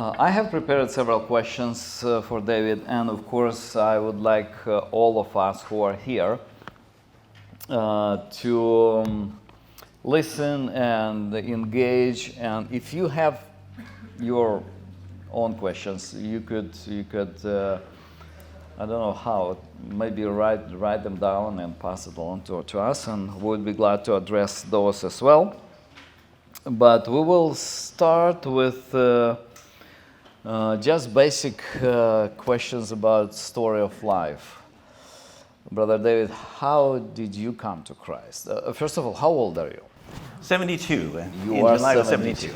I have prepared several questions for David, and of course, I would like all of us who are here to listen and engage. And if you have your own questions, you could I don't know how, maybe write them down and pass it on to us, and we would be glad to address those as well. But we will start with just basic questions about story of life. Brother David, how did you come to Christ? First of all, how old are you? 72. You in are July of 72.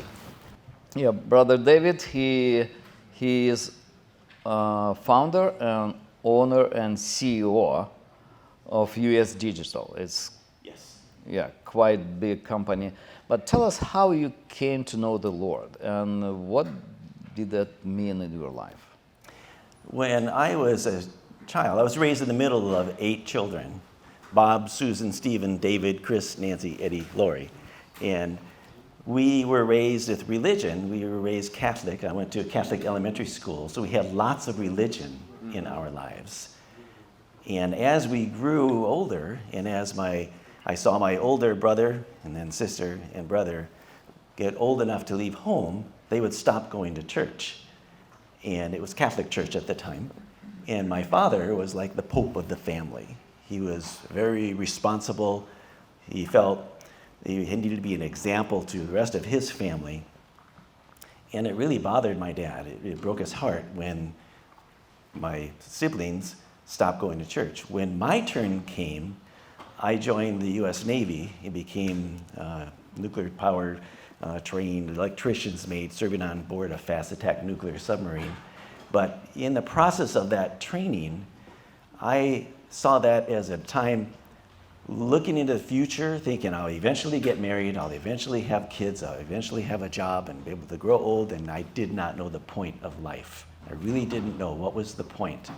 Yeah, Brother David, he is founder and owner and CEO of US Digital. It's quite big company. But tell us how you came to know the Lord and what did that mean in your life? When I was a child, I was raised in the middle of 8 children: Bob, Susan, Stephen, David, Chris, Nancy, Eddie, Lori. And we were raised with religion. We were raised Catholic. I went to a Catholic elementary school, so we had lots of religion in our lives. And as we grew older, and as I saw my older brother and then sister and brother get old enough to leave home, they would stop going to church. And it was Catholic church at the time. And my father was like the Pope of the family. He was very responsible. He felt he needed to be an example to the rest of his family. And it really bothered my dad. It broke his heart when my siblings stopped going to church. When my turn came, I joined the U.S. Navy and became nuclear power trained electrician's mate, serving on board a fast attack nuclear submarine. But in the process of that training, I saw that as a time looking into the future, thinking I'll eventually get married, I'll eventually have kids, I'll eventually have a job and be able to grow old, and I did not know the point of life. I really didn't know what was the point.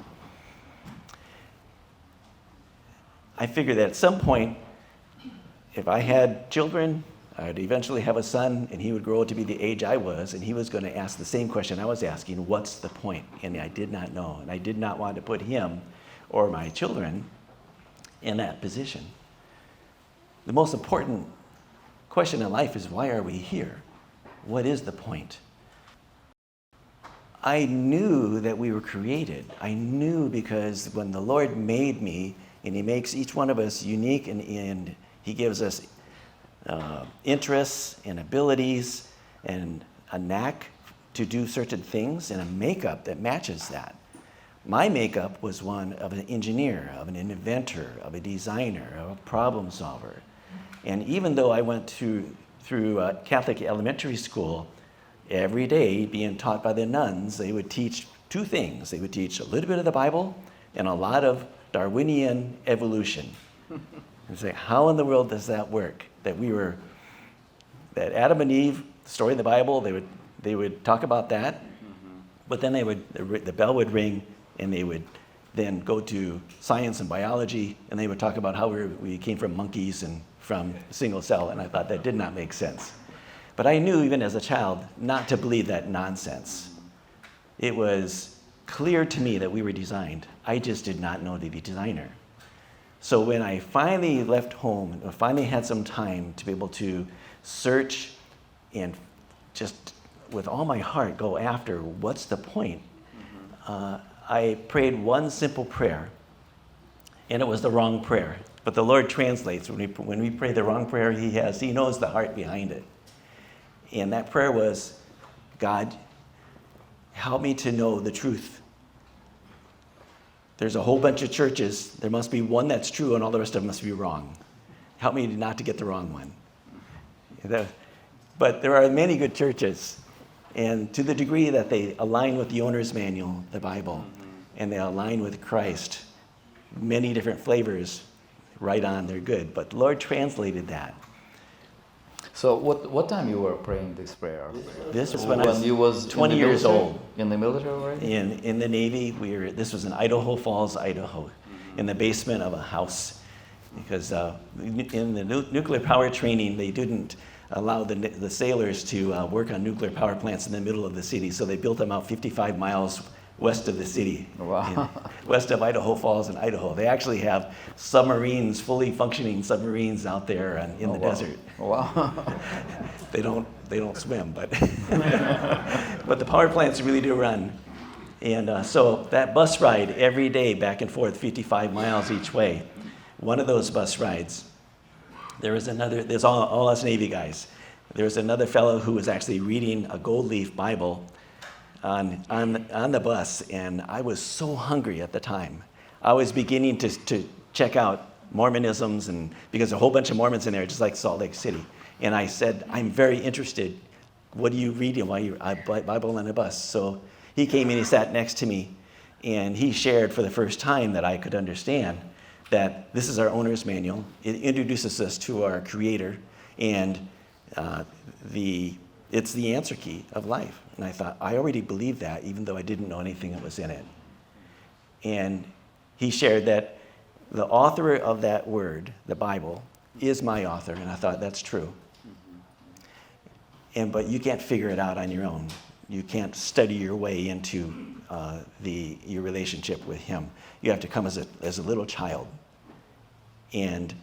I figured that at some point, if I had children, I'd eventually have a son, and he would grow to be the age I was, and he was going to ask the same question I was asking: what's the point? And I did not know, and I did not want to put him or my children in that position. The most important question in life is, why are we here? What is the point? I knew that we were created. I knew because when the Lord made me, and he makes each one of us unique, and he gives us interests and abilities and a knack to do certain things and a makeup that matches that. My makeup was one of an engineer, of an inventor, of a designer, of a problem solver. And even though I went through Catholic elementary school, every day being taught by the nuns, they would teach 2 things. They would teach a little bit of the Bible and a lot of Darwinian evolution. And say, how in the world does that work? That Adam and Eve, the story in the Bible, they would talk about that, but then the bell would ring, and they would then go to science and biology, and they would talk about how we came from monkeys and from single cell, and I thought that did not make sense. But I knew even as a child not to believe that nonsense. It was clear to me that we were designed. I just did not know the designer. So when I finally left home, and finally had some time to be able to search and just with all my heart go after what's the point, I prayed one simple prayer, and it was the wrong prayer. But the Lord translates. When we pray the wrong prayer, He knows the heart behind it. And that prayer was, God, help me to know the truth. There's a whole bunch of churches. There must be one that's true, and all the rest of them must be wrong. Help me not to get the wrong one. But there are many good churches, and to the degree that they align with the owner's manual, the Bible, and they align with Christ, many different flavors, right on, they're good. But the Lord translated that. So what time you were praying this prayer? This was when you was 20 years old. In the military already? In the Navy, this was in Idaho Falls, Idaho, in the basement of a house. Because in the nuclear power training, they didn't allow the sailors to work on nuclear power plants in the middle of the city. So they built them out 55 miles west of the city, Wow. west of Idaho Falls in Idaho. They actually have submarines, fully functioning submarines out there in the desert. Wow. They don't swim, but but the power plants really do run. And so that bus ride every day back and forth, 55 miles each way. One of those bus rides, there's all us Navy guys. There was another fellow who was actually reading a gold leaf Bible on the bus, and I was so hungry at the time. I was beginning to check out Mormonisms, and because a whole bunch of Mormons in there, just like Salt Lake City. And I said, I'm very interested. What are you reading while you're Bible on the bus? So he came and he sat next to me, and he shared for the first time that I could understand that this is our owner's manual. It introduces us to our Creator, and it's the answer key of life. And I thought, I already believed that, even though I didn't know anything that was in it. And he shared that the author of that word, the Bible, is my author, and I thought, that's true. But you can't figure it out on your own. You can't study your way into your relationship with him. You have to come as a little child. And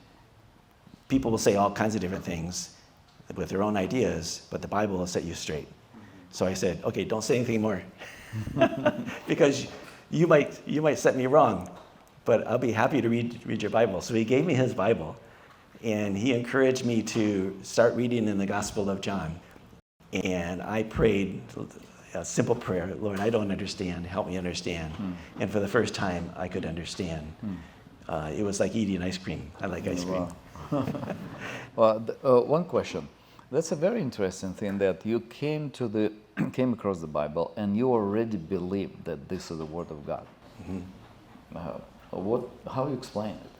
people will say all kinds of different things with their own ideas, but the Bible will set you straight. So I said, okay, don't say anything more. Because you might set me wrong, but I'll be happy to read your Bible. So he gave me his Bible, and he encouraged me to start reading in the Gospel of John. And I prayed a simple prayer, Lord, I don't understand, help me understand. And for the first time, I could understand. It was like eating ice cream. I like ice cream. Wow. Well, one question. That's a very interesting thing that you came across the Bible and you already believed that this is the Word of God. How do you explain it?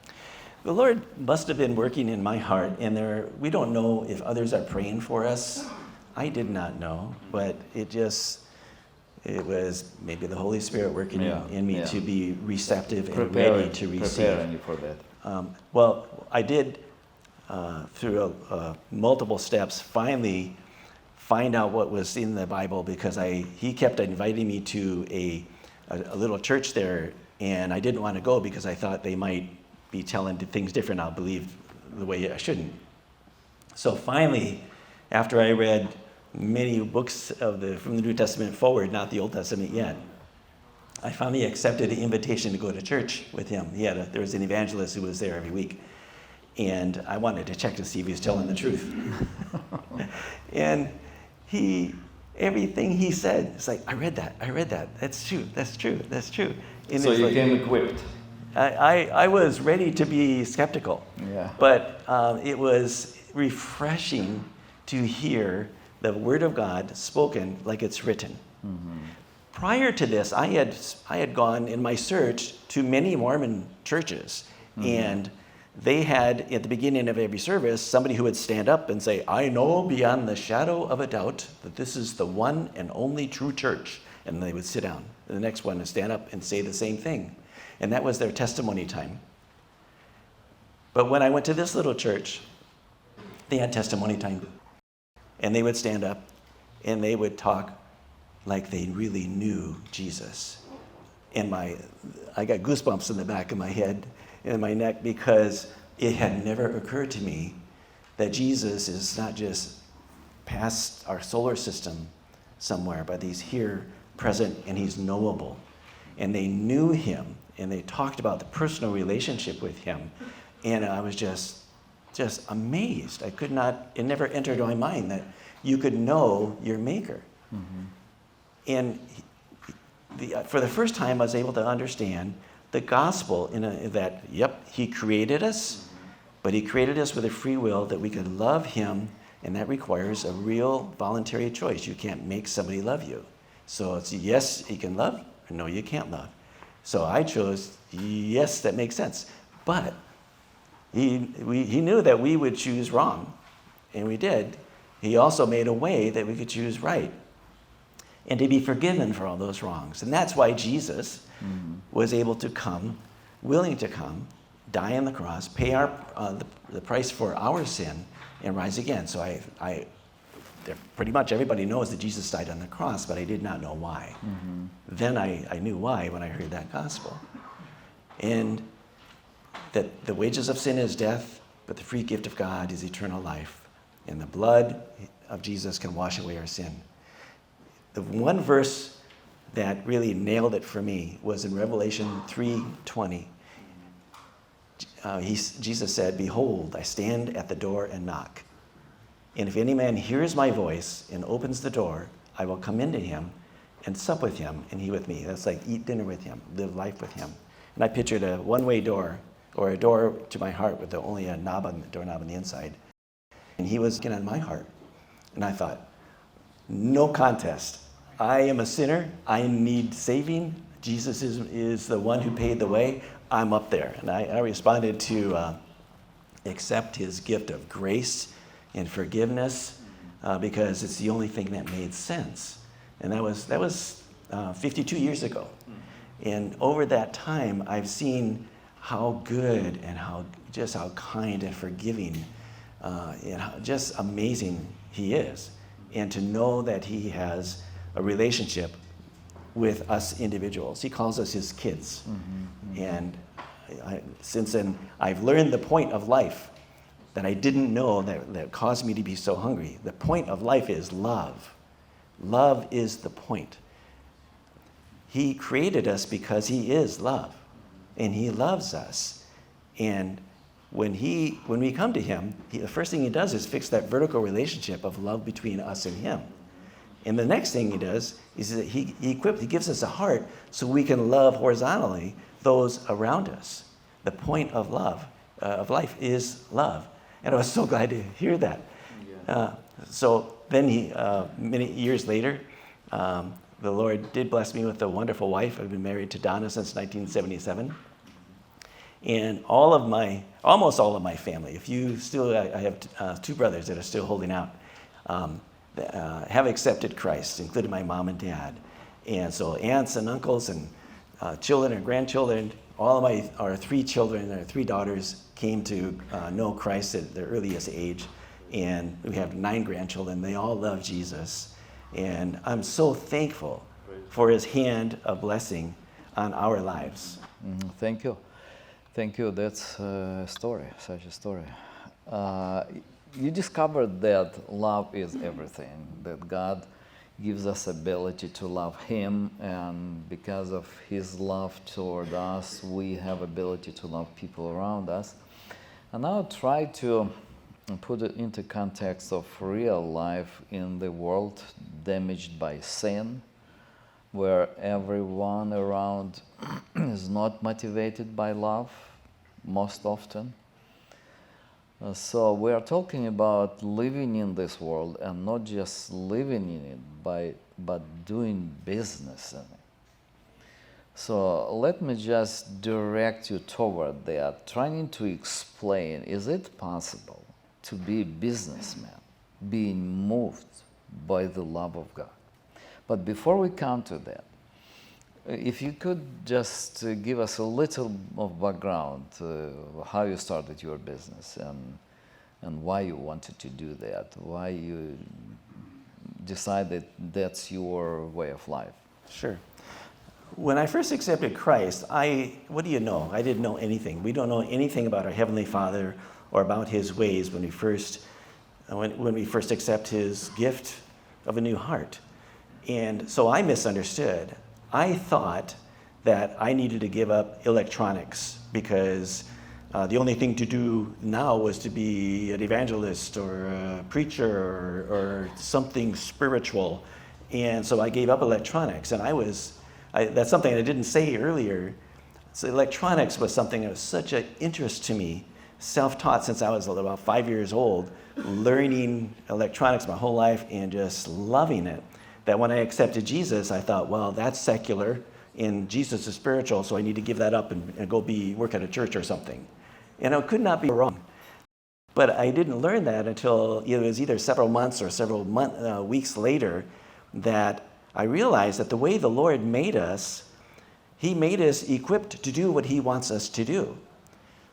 The Lord must have been working in my heart, and we don't know if others are praying for us. I did not know, but it was maybe the Holy Spirit working in me to be receptive and ready to receive. Preparing you for that. Well, I did, through multiple steps, finally find out what was in the Bible, because he kept inviting me to a little church there, and I didn't want to go because I thought they might be telling things different. I'll believe the way I shouldn't. So finally, after I read many books from the New Testament forward, not the Old Testament yet, I finally accepted the invitation to go to church with him. There was an evangelist who was there every week, and I wanted to check to see if he was telling the truth. And everything he said, it's like, I read that, that's true. And so you came equipped. I was ready to be skeptical, but it was refreshing to hear the Word of God spoken like it's written. Prior to this, I had gone in my search to many Mormon churches, and they had, at the beginning of every service, somebody who would stand up and say, I know beyond the shadow of a doubt that this is the one and only true church. And they would sit down. And the next one would stand up and say the same thing. And that was their testimony time. But when I went to this little church, they had testimony time. And they would stand up and they would talk like they really knew Jesus. And I got goosebumps in the back of my head and my neck, because it had never occurred to me that Jesus is not just past our solar system somewhere, but he's here, present, and he's knowable. And they knew him, and they talked about the personal relationship with him. And I was just amazed. It never entered my mind that you could know your maker. And for the first time, I was able to understand the gospel that he created us, but he created us with a free will that we could love him, and that requires a real voluntary choice. You can't make somebody love you. So it's yes, he can love, or no, you can't love. So I chose yes, that makes sense. But he knew that we would choose wrong, and we did. He also made a way that we could choose right, and to be forgiven for all those wrongs. And that's why Jesus was able to come, willing to come, die on the cross, pay the price for our sin, and rise again. So pretty much everybody knows that Jesus died on the cross, but I did not know why. Then I knew why when I heard that gospel. And that the wages of sin is death, but the free gift of God is eternal life. And the blood of Jesus can wash away our sin. The one verse that really nailed it for me was in Revelation 3:20. Jesus said, "Behold, I stand at the door and knock. And if any man hears my voice and opens the door, I will come into him and sup with him and he with me." That's like eat dinner with him, live life with him. And I pictured a one-way door, or a door to my heart with only a doorknob on the inside. And he was getting on my heart. And I thought, no contest. I am a sinner. I need saving. Jesus is the one who paid the way. I'm up there. And I responded to accept his gift of grace and forgiveness because it's the only thing that made sense. And that was 52 years ago. And over that time, I've seen how good and how kind and forgiving and how just amazing he is. And to know that he has a relationship with us individuals. He calls us his kids. And since then, I've learned the point of life that I didn't know that caused me to be so hungry. The point of life is love. Love is the point. He created us because he is love. And he loves us. And when we come to him, the first thing he does is fix that vertical relationship of love between us and him. And the next thing he does is that he gives us a heart so we can love horizontally those around us. The point of life is love. And I was so glad to hear that. So then many years later, the Lord did bless me with a wonderful wife. I've been married to Donna since 1977. And almost all of my family, I have two brothers that are still holding out, have accepted Christ, including my mom and dad. And so aunts and uncles and children and grandchildren, all of our three children, our three daughters came to know Christ at their earliest age. And we have 9 grandchildren. They all love Jesus. And I'm so thankful for his hand of blessing on our lives. Thank you. Thank you. That's a story, such a story. You discovered that love is everything, that God gives us ability to love him, and because of his love toward us, we have ability to love people around us. And I'll try to put it into context of real life in the world damaged by sin, where everyone around is not motivated by love most often. So we are talking about living in this world, and not just living in it, but doing business in it. So let me just direct you toward that, trying to explain, is it possible to be a businessman, being moved by the love of God? But before we come to that, if you could just give us a little of background, how you started your business and why you wanted to do that, why you decided that's your way of life. Sure. When I first accepted Christ, what do you know? I didn't know anything. We don't know anything about our Heavenly Father or about his ways when we first accept his gift of a new heart. And so I misunderstood. I thought that I needed to give up electronics because the only thing to do now was to be an evangelist or a preacher or something spiritual. And so I gave up electronics. And that's something I didn't say earlier. So electronics was something that was such an interest to me, self-taught since I was about 5 years old, learning electronics my whole life and just loving it. That when I accepted Jesus, I thought, well, that's secular, and Jesus is spiritual, so I need to give that up and go work at a church or something. And I could not be wrong. But I didn't learn that until it was either several months or several weeks later that I realized that the way the Lord made us, he made us equipped to do what he wants us to do.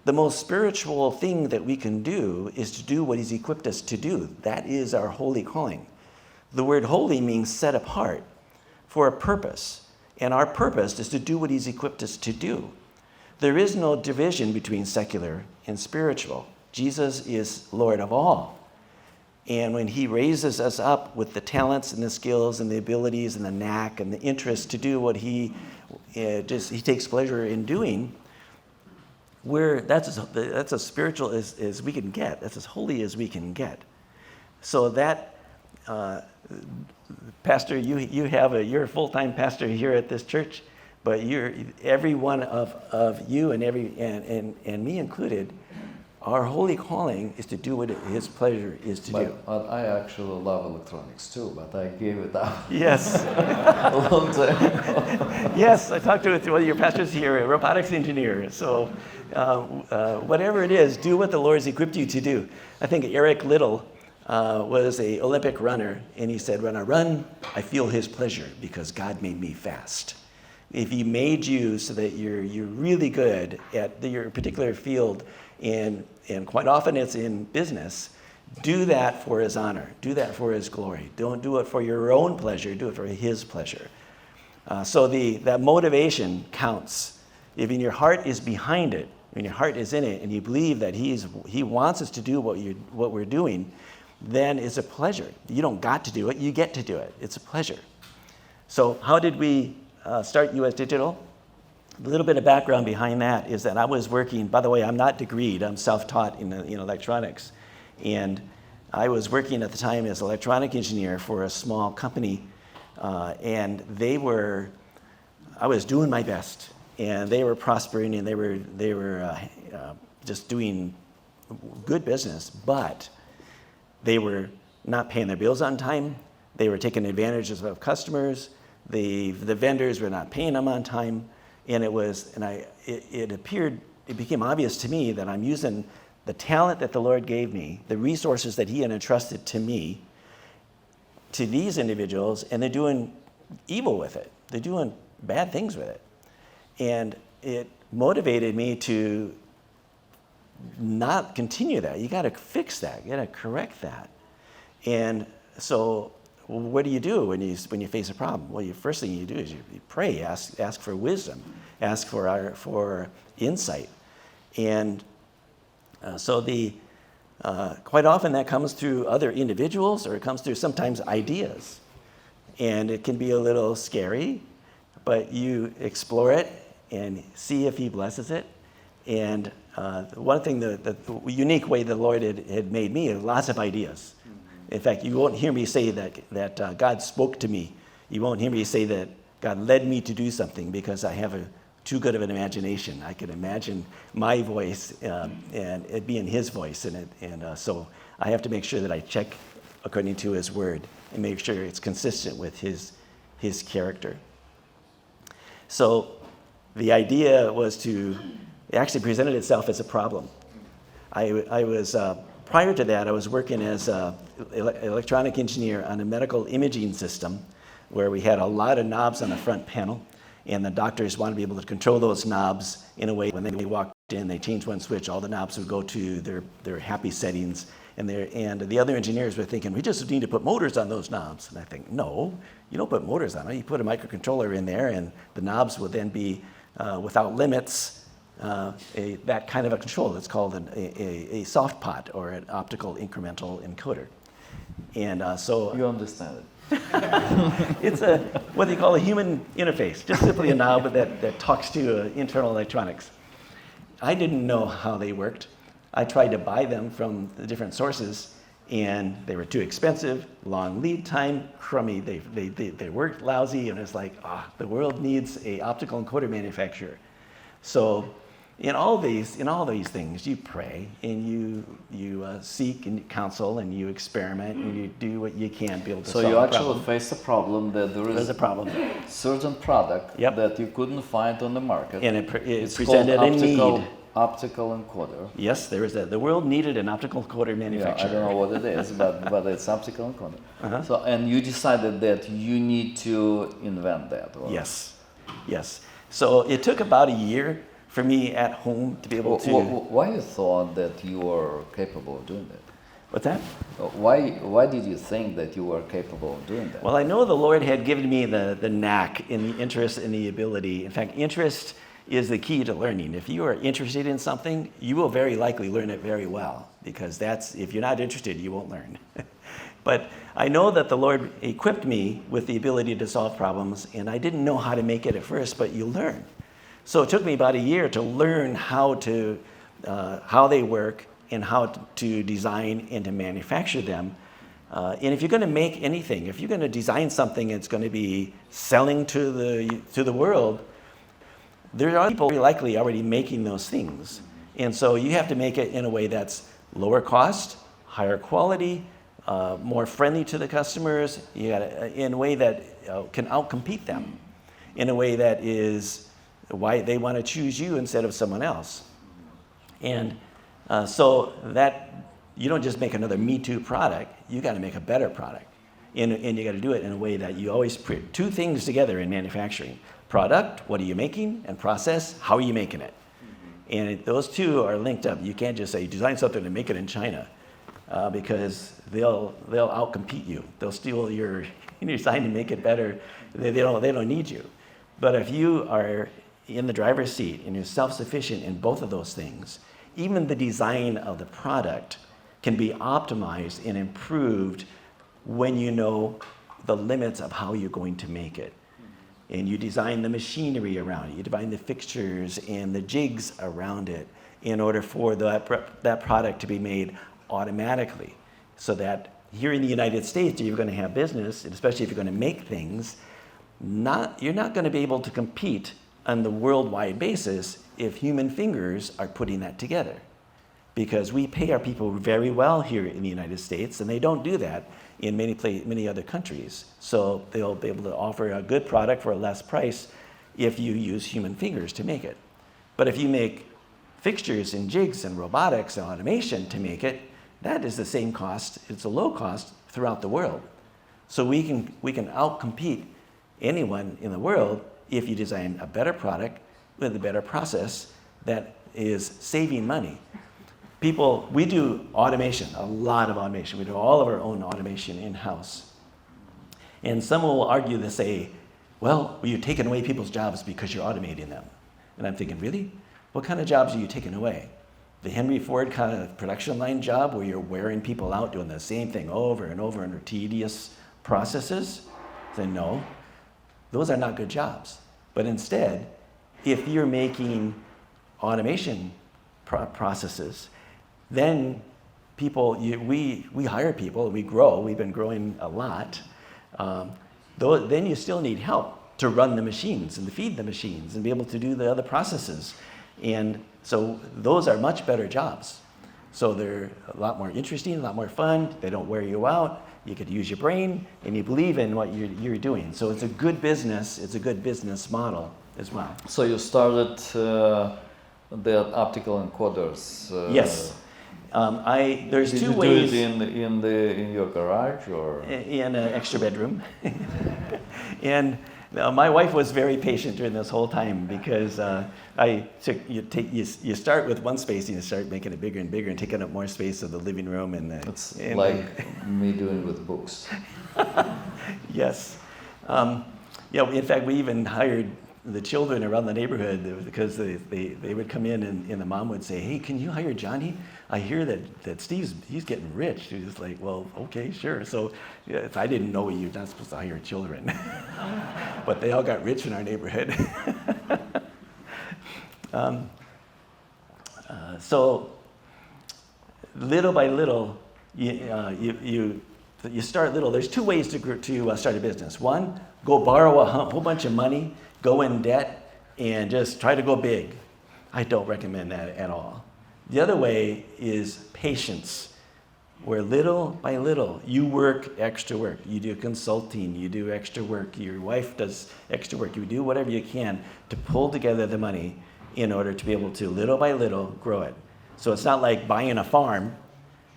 The most spiritual thing that we can do is to do what he's equipped us to do. That is our holy calling. The word holy means set apart for a purpose. And our purpose is to do what he's equipped us to do. There is no division between secular and spiritual. Jesus is Lord of all. And when he raises us up with the talents and the skills and the abilities and the knack and the interest to do what he takes pleasure in doing, that's as spiritual as we can get. That's as holy as we can get. So that, Pastor, you're a full-time pastor here at this church, but every one of you and me included, our holy calling is to do what his pleasure is to do. But I actually love electronics too, but I gave it up. Yes. A long time ago. Yes, I talked to one of your pastors here, a robotics engineer. So whatever it is, do what the Lord's equipped you to do. I think Eric Liddell was an Olympic runner, and he said, when I run, I feel his pleasure because God made me fast. If he made you so that you're really good at your particular field, and quite often it's in business, do that for his honor. Do that for his glory. Don't do it for your own pleasure. Do it for his pleasure. So that motivation counts. If your heart is behind it, when your heart is in it, and you believe that he wants us to do what we're doing, then it's a pleasure. You don't got to do it. You get to do it. It's a pleasure. So how did we start US Digital? A little bit of background behind that is that I was working, by the way, I'm not degreed, I'm self-taught in electronics. And I was working at the time as an electronic engineer for a small company, and I was doing my best, and they were prospering, and they were just doing good business, but they were not paying their bills on time. They were taking advantage of customers. The vendors were not paying them on time. And it became obvious to me that I'm using the talent that the Lord gave me, the resources that he had entrusted to me, to these individuals, and they're doing evil with it. They're doing bad things with it. And it motivated me to not continue that. You got to fix that. You got to correct that. And so what do you do when you face a problem? Well, the first thing you do is you pray, ask for wisdom, ask for insight. And so quite often that comes through other individuals, or it comes through sometimes ideas. And it can be a little scary, but you explore it and see if he blesses it. And one thing, the unique way the Lord had made me, lots of ideas. In fact, you won't hear me say that God spoke to me. You won't hear me say that God led me to do something, because I have too good of an imagination. I can imagine my voice and it being his voice. And so I have to make sure that I check according to his word and make sure it's consistent with his character. So the idea was it actually presented itself as a problem. I was prior to that, I was working as an electronic engineer on a medical imaging system where we had a lot of knobs on the front panel, and the doctors wanted to be able to control those knobs in a way when they walked in, they changed one switch, all the knobs would go to their happy settings, and the other engineers were thinking, we just need to put motors on those knobs. And I think, no, you don't put motors on it. You put a microcontroller in there, and the knobs will then be without limits. That kind of a control. It's called a soft pot, or an optical incremental encoder. And so You understand it. it's what they call a human interface, just simply a knob that talks to internal electronics. I didn't know how they worked. I tried to buy them from the different sources, and they were too expensive, long lead time, crummy. They worked lousy, and it's like, the world needs an optical encoder manufacturer. So in all these things, you pray and you seek and counsel and you experiment and you do what you can to be able to solve So you the actually problem. faced a problem that There's a problem, certain product Yep. that you couldn't find on the market. and it It's presented called a need. optical encoder. Yes, there is that. The world needed an optical encoder Yeah, I manufacturer. don't know what it is, but it's optical encoder. Uh-huh. So, and you decided that you need to invent that. Or Yes. So it took about a year for me at home to be able to. Why you thought that you were capable of doing that? What's that? Why did you think that you were capable of doing that? Well, I know the Lord had given me the knack and the interest and the ability. In fact, interest is the key to learning. If you are interested in something, you will very likely learn it very well, because if you're not interested, you won't learn. But I know that the Lord equipped me with the ability to solve problems, and I didn't know how to make it at first, but you learn. So it took me about a year to learn how they work and how to design and to manufacture them. And if you're going to make anything, if you're going to design something that's going to be selling to the world, there are people very likely already making those things. And so you have to make it in a way that's lower cost, higher quality, more friendly to the customers, in a way that can outcompete them, in a way that is why they want to choose you instead of someone else. And so that you don't just make another Me Too product, you got to make a better product. And you got to do it in a way that you always put two things together in manufacturing. Product, what are you making? And process, how are you making it? And those two are linked up. You can't just say, design something and make it in China, because they'll outcompete you. They'll steal your design to make it better. They don't need you. But if you are in the driver's seat and you're self-sufficient in both of those things, even the design of the product can be optimized and improved when you know the limits of how you're going to make it. And you design the machinery around it. You design the fixtures and the jigs around it in order for that product to be made automatically. So that here in the United States, you're going to have business, and especially if you're going to make things, you're not going to be able to compete on the worldwide basis if human fingers are putting that together. Because we pay our people very well here in the United States, and they don't do that in many other countries. So they'll be able to offer a good product for a less price if you use human fingers to make it. But if you make fixtures and jigs and robotics and automation to make it, that is the same cost. It's a low cost throughout the world. So we can outcompete anyone in the world if you design a better product with a better process that is saving money. We do automation, a lot of automation. We do all of our own automation in-house. And someone will argue to say, well, you're taking away people's jobs because you're automating them. And I'm thinking, really? What kind of jobs are you taking away? The Henry Ford kind of production line job where you're wearing people out doing the same thing over and over under tedious processes? Then no, those are not good jobs. But instead, if you're making automation processes, then we hire people, we grow, we've been growing a lot. Then you still need help to run the machines and to feed the machines and be able to do the other processes. And so those are much better jobs. So they're a lot more interesting, a lot more fun, they don't wear you out, you could use your brain, and you believe in what you're doing. So it's a good business model as well. So you started the optical encoders. Yes. There's Did two you ways. do it in your garage or In an extra bedroom. And my wife was very patient during this whole time, because you start with one space and you start making it bigger and bigger and taking up more space of the living room it's like me doing with books. Yes. In fact, we even hired the children around the neighborhood, because they would come in and the mom would say, hey, can you hire Johnny? I hear that he's getting rich. She was like, well, okay, sure. So I didn't know you're not supposed to hire children. But they all got rich in our neighborhood. So little by little, you start little. There's two ways to start a business. One, go borrow a whole bunch of money, go in debt, and just try to go big. I don't recommend that at all. The other way is patience, where little by little you work extra work. You do consulting, you do extra work, your wife does extra work. You do whatever you can to pull together the money in order to be able to, little by little, grow it. So it's not like buying a farm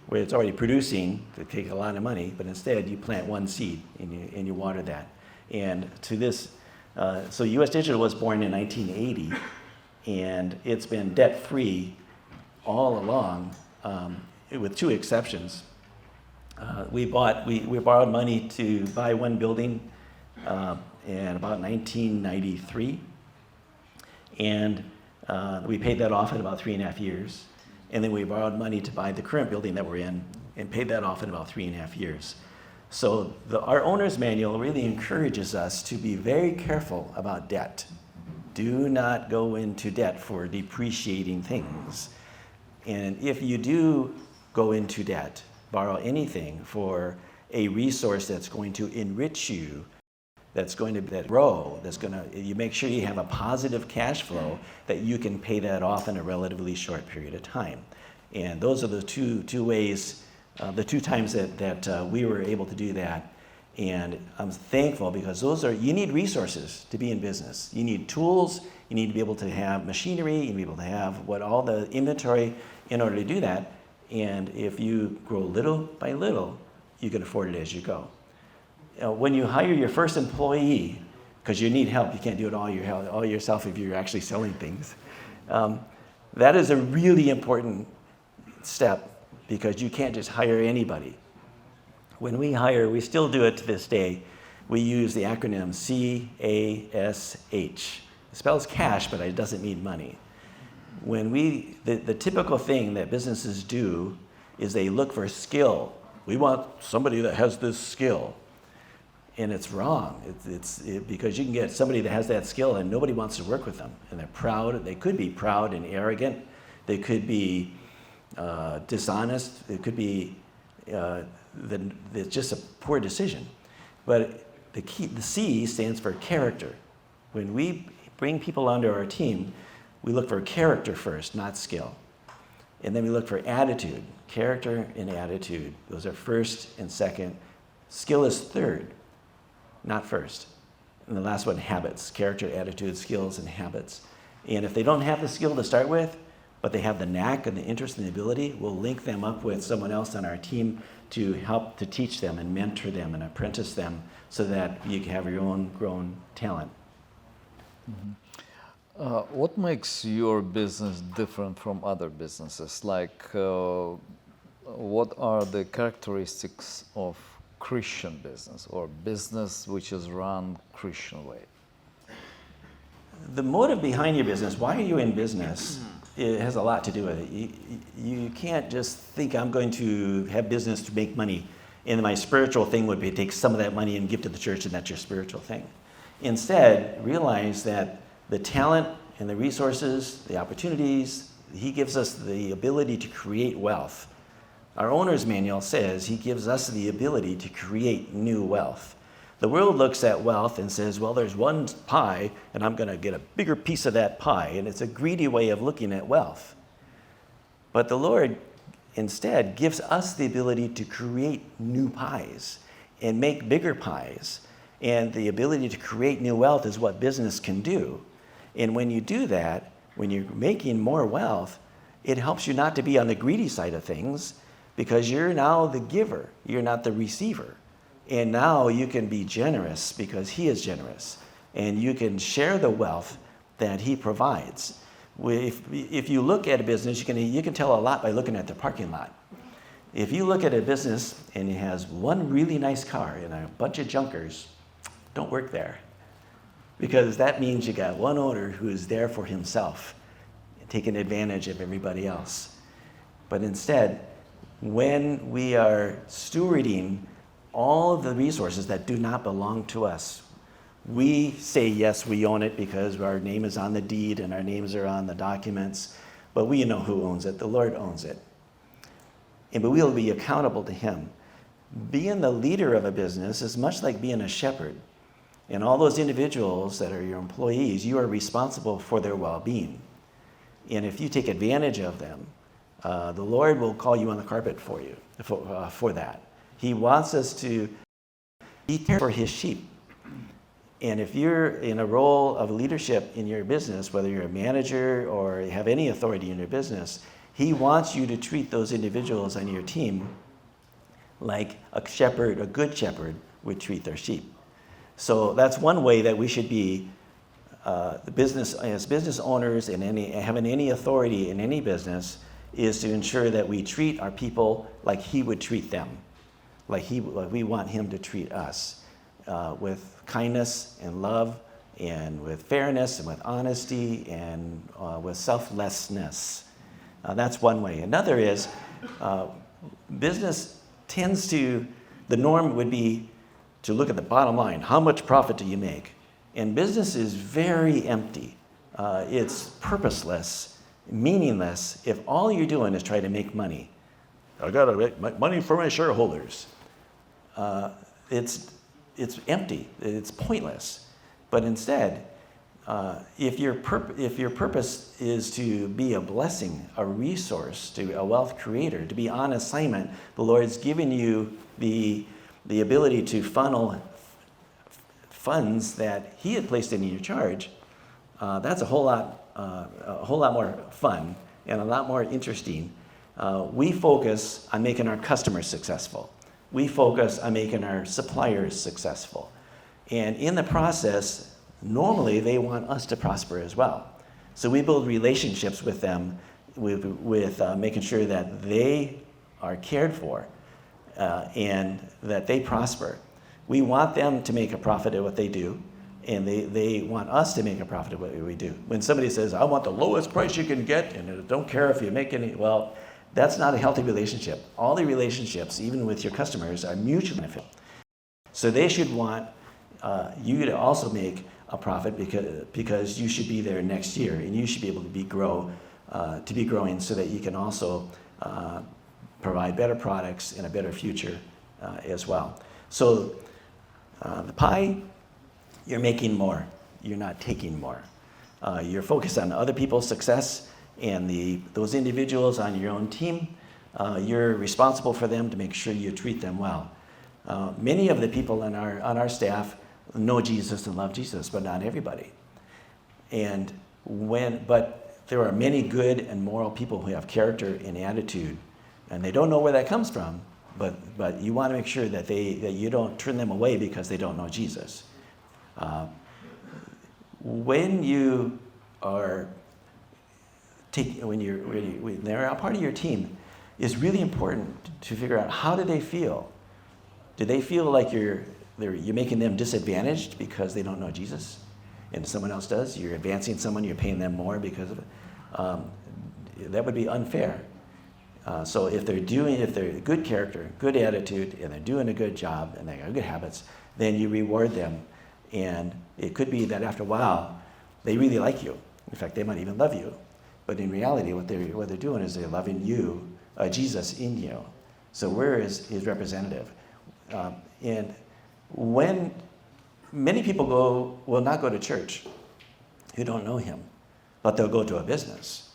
where it's already producing, to take a lot of money, but instead you plant one seed and you water that. And to this, so US Digital was born in 1980, and it's been debt-free all along, with two exceptions. We borrowed money to buy one building in about 1993, and we paid that off in about 3.5 years. And then we borrowed money to buy the current building that we're in and paid that off in about 3.5 years. So our owner's manual really encourages us to be very careful about debt. Do not go into debt for depreciating things. And if you do go into debt, borrow anything for a resource that's going to enrich you, that's going to grow, you make sure you have a positive cash flow that you can pay that off in a relatively short period of time. And those are the two ways, the two times that we were able to do that. And I'm thankful because you need resources to be in business. You need tools, you need to be able to have machinery, you need to be able to have all the inventory in order to do that. And if you grow little by little, you can afford it as you go. When you hire your first employee, because you need help, you can't do it all yourself if you're actually selling things. That is a really important step because you can't just hire anybody. When we hire, we still do it to this day. We use the acronym CASH. It spells cash, but it doesn't mean money. The typical thing that businesses do is they look for skill. We want somebody that has this skill. And it's wrong. Because you can get somebody that has that skill and nobody wants to work with them. And they're proud. They could be proud and arrogant. They could be dishonest. It could be it's just a poor decision. But the C stands for character. When we bring people onto our team, we look for character first, not skill. And then we look for attitude. Character and attitude. Those are first and second. Skill is third, not first. And the last one, habits. Character, attitude, skills, and habits. And if they don't have the skill to start with, but they have the knack and the interest and the ability, we'll link them up with someone else on our team to help to teach them and mentor them and apprentice them so that you can have your own grown talent. Mm-hmm. What makes your business different from other businesses? Like, what are the characteristics of Christian business or business which is run Christian way? The motive behind your business, why are you in business, it has a lot to do with it. You can't just think I'm going to have business to make money and my spiritual thing would be to take some of that money and give to the church and that's your spiritual thing. Instead, realize that the talent and the resources, the opportunities, he gives us the ability to create wealth. Our owner's manual says he gives us the ability to create new wealth. The world looks at wealth and says, well, there's one pie and I'm going to get a bigger piece of that pie. And it's a greedy way of looking at wealth. But the Lord instead gives us the ability to create new pies and make bigger pies. And the ability to create new wealth is what business can do. And when you do that, when you're making more wealth, it helps you not to be on the greedy side of things because you're now the giver, you're not the receiver. And now you can be generous because he is generous. And you can share the wealth that he provides. If you look at a business, you can tell a lot by looking at the parking lot. If you look at a business and it has one really nice car and a bunch of junkers, don't work there. Because that means you got one owner who is there for himself, taking advantage of everybody else. But instead, when we are stewarding all of the resources that do not belong to us, we say, yes, we own it because our name is on the deed and our names are on the documents, but we know who owns it. The Lord owns it. But we'll be accountable to him. Being the leader of a business is much like being a shepherd. And all those individuals that are your employees, you are responsible for their well-being. And if you take advantage of them, the Lord will call you on the carpet for you, for that. He wants us to be care for his sheep. And if you're in a role of leadership in your business, whether you're a manager or have any authority in your business, he wants you to treat those individuals on your team like a shepherd, a good shepherd, would treat their sheep. So that's one way that we should be the business, as business owners and having any authority in any business, is to ensure that we treat our people like he would treat them, like we want him to treat us, with kindness and love, and with fairness and with honesty and with selflessness. That's one way. Another is business tends to, the norm would be to look at the bottom line. How much profit do you make? And business is very empty. It's purposeless, meaningless, if all you're doing is try to make money. I gotta make money for my shareholders. It's empty. It's pointless. But instead, if your purpose is to be a blessing, a resource, to a wealth creator, to be on assignment, the Lord's given you the ability to funnel funds that he had placed in your charge. That's a whole lot more fun and a lot more interesting. We focus on making our customers successful. We focus on making our suppliers successful. And in the process, normally they want us to prosper as well. So we build relationships with them with making sure that they are cared for and that they prosper. We want them to make a profit at what they do, and they want us to make a profit at what we do. When somebody says, I want the lowest price you can get, and I don't care if you make any, well, that's not a healthy relationship. All the relationships, even with your customers, are mutually beneficial. So they should want you to also make a profit because you should be there next year, and you should be able to be growing so that you can also provide better products and a better future as well. So the pie, you're making more. You're not taking more. You're focused on other people's success and those individuals on your own team. You're responsible for them to make sure you treat them well. Many of the people on our staff know Jesus and love Jesus, but not everybody. But there are many good and moral people who have character and attitude, and they don't know where that comes from. But you want to make sure that you don't turn them away because they don't know Jesus. When they're a part of your team, it's really important to figure out, how do they feel? Do they feel like you're making them disadvantaged because they don't know Jesus, and someone else does? You're advancing someone, you're paying them more because of it. That would be unfair. So if they're good character, good attitude, and they're doing a good job, and they have good habits, then you reward them. And it could be that after a while, they really like you. In fact, they might even love you. But in reality, what they're doing is they're loving you, Jesus in you. So we're his representative. And when many people will not go to church who don't know him, but they'll go to a business.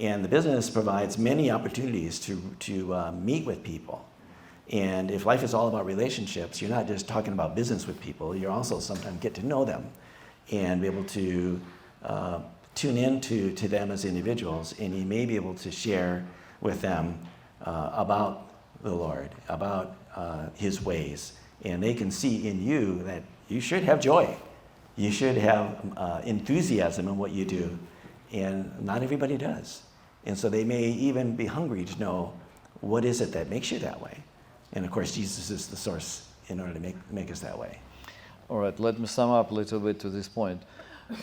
And the business provides many opportunities to meet with people. And if life is all about relationships, you're not just talking about business with people, you're also sometimes get to know them and be able to tune in to them as individuals, and you may be able to share with them about the Lord, about his ways. And they can see in you that you should have joy. You should have enthusiasm in what you do. And not everybody does. And so they may even be hungry to know, what is it that makes you that way? And of course, Jesus is the source in order to make us that way. All right, let me sum up a little bit to this point.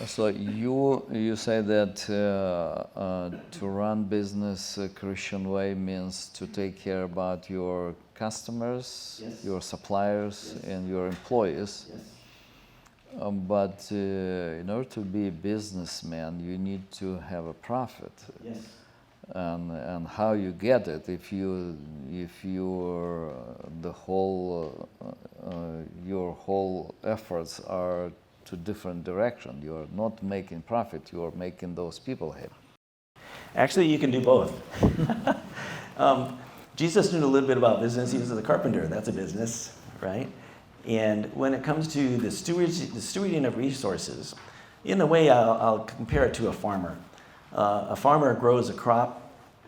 So you say that to run business a Christian way means to take care about your customers, Yes. your suppliers, Yes. and your employees. Yes. But in order to be a businessman, you need to have a profit. Yes. And how you get it, if your whole efforts are to different direction, you are not making profit, you are making those people happy. Actually, you can do both. Jesus knew a little bit about business. He was a carpenter. That's a business, right? And when it comes to the stewarding of resources, in a way, I'll compare it to a farmer. A farmer grows a crop,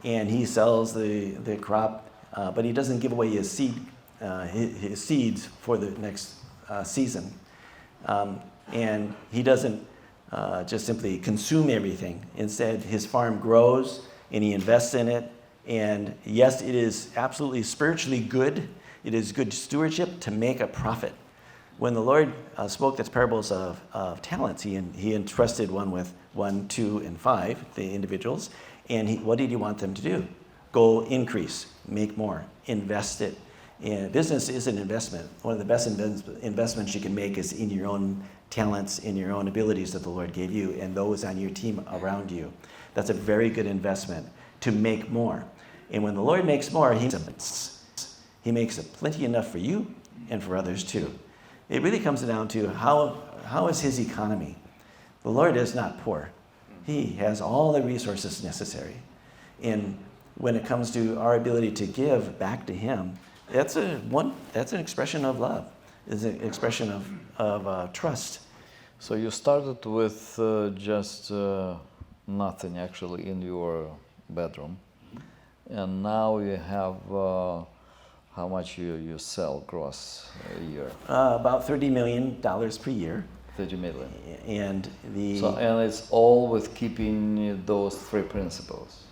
and he sells the crop, but he doesn't give away his seeds for the next season. And he doesn't just simply consume everything. Instead, his farm grows and he invests in it. And yes, it is absolutely spiritually good. It is good stewardship to make a profit. When the Lord spoke these parables of talents, he entrusted one with 1, 2, and 5, the individuals. And what did he want them to do? Go increase, make more, invest it. And business is an investment. One of the best investments you can make is in your own talents, in your own abilities that the Lord gave you, and those on your team around you. That's a very good investment to make more. And when the Lord makes more, he makes it plenty enough for you and for others too. It really comes down to how is his economy? The Lord is not poor. He has all the resources necessary. And when it comes to our ability to give back to him, that's an expression of love. It's an expression of trust. So you started with just nothing actually in your bedroom, and now you have how much you sell gross a year? About $30 million per year. 30 million. And and it's all with keeping those 3 principles.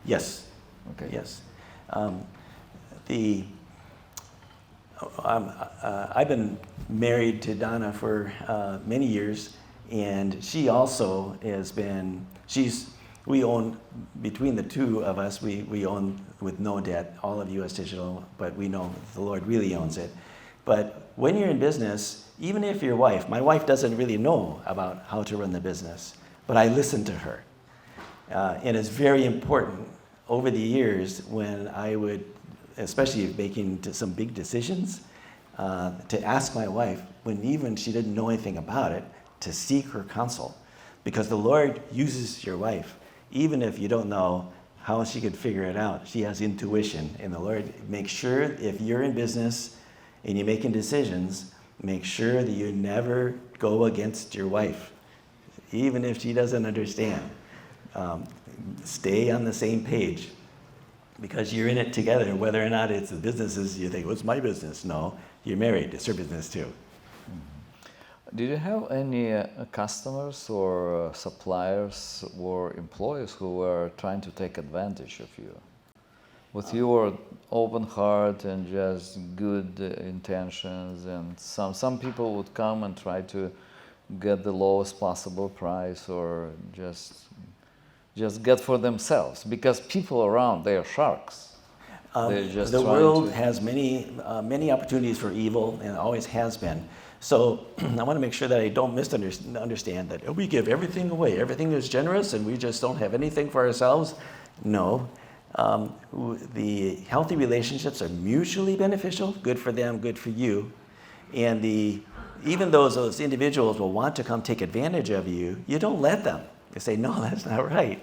Yes. Okay. Yes. I've been married to Donna for many years, and she also has been. We own, between the two of us, we own with no debt all of U.S. Digital, but we know the Lord really owns it. But when you're in business, even if your wife, my wife doesn't really know about how to run the business, but I listen to her. And it's very important over the years when I would, especially making some big decisions, to ask my wife, when even she didn't know anything about it, to seek her counsel. Because the Lord uses your wife. Even if you don't know how she could figure it out, she has intuition. And the Lord makes sure, if you're in business and you're making decisions, make sure that you never go against your wife. Even if she doesn't understand. Stay on the same page. Because you're in it together, whether or not it's the businesses, you think, well, it's my business. No, you're married, it's her business too. Did you have any customers or suppliers or employees who were trying to take advantage of you? With your open heart and just good intentions, and some people would come and try to get the lowest possible price or just get for themselves, because people around, they are sharks. The world has many opportunities for evil, and always has been. So I want to make sure that I don't misunderstand that we give everything away. Everything is generous, and we just don't have anything for ourselves. No. The healthy relationships are mutually beneficial, good for them, good for you. And even though those individuals will want to come take advantage of you, you don't let them. You say, no, that's not right.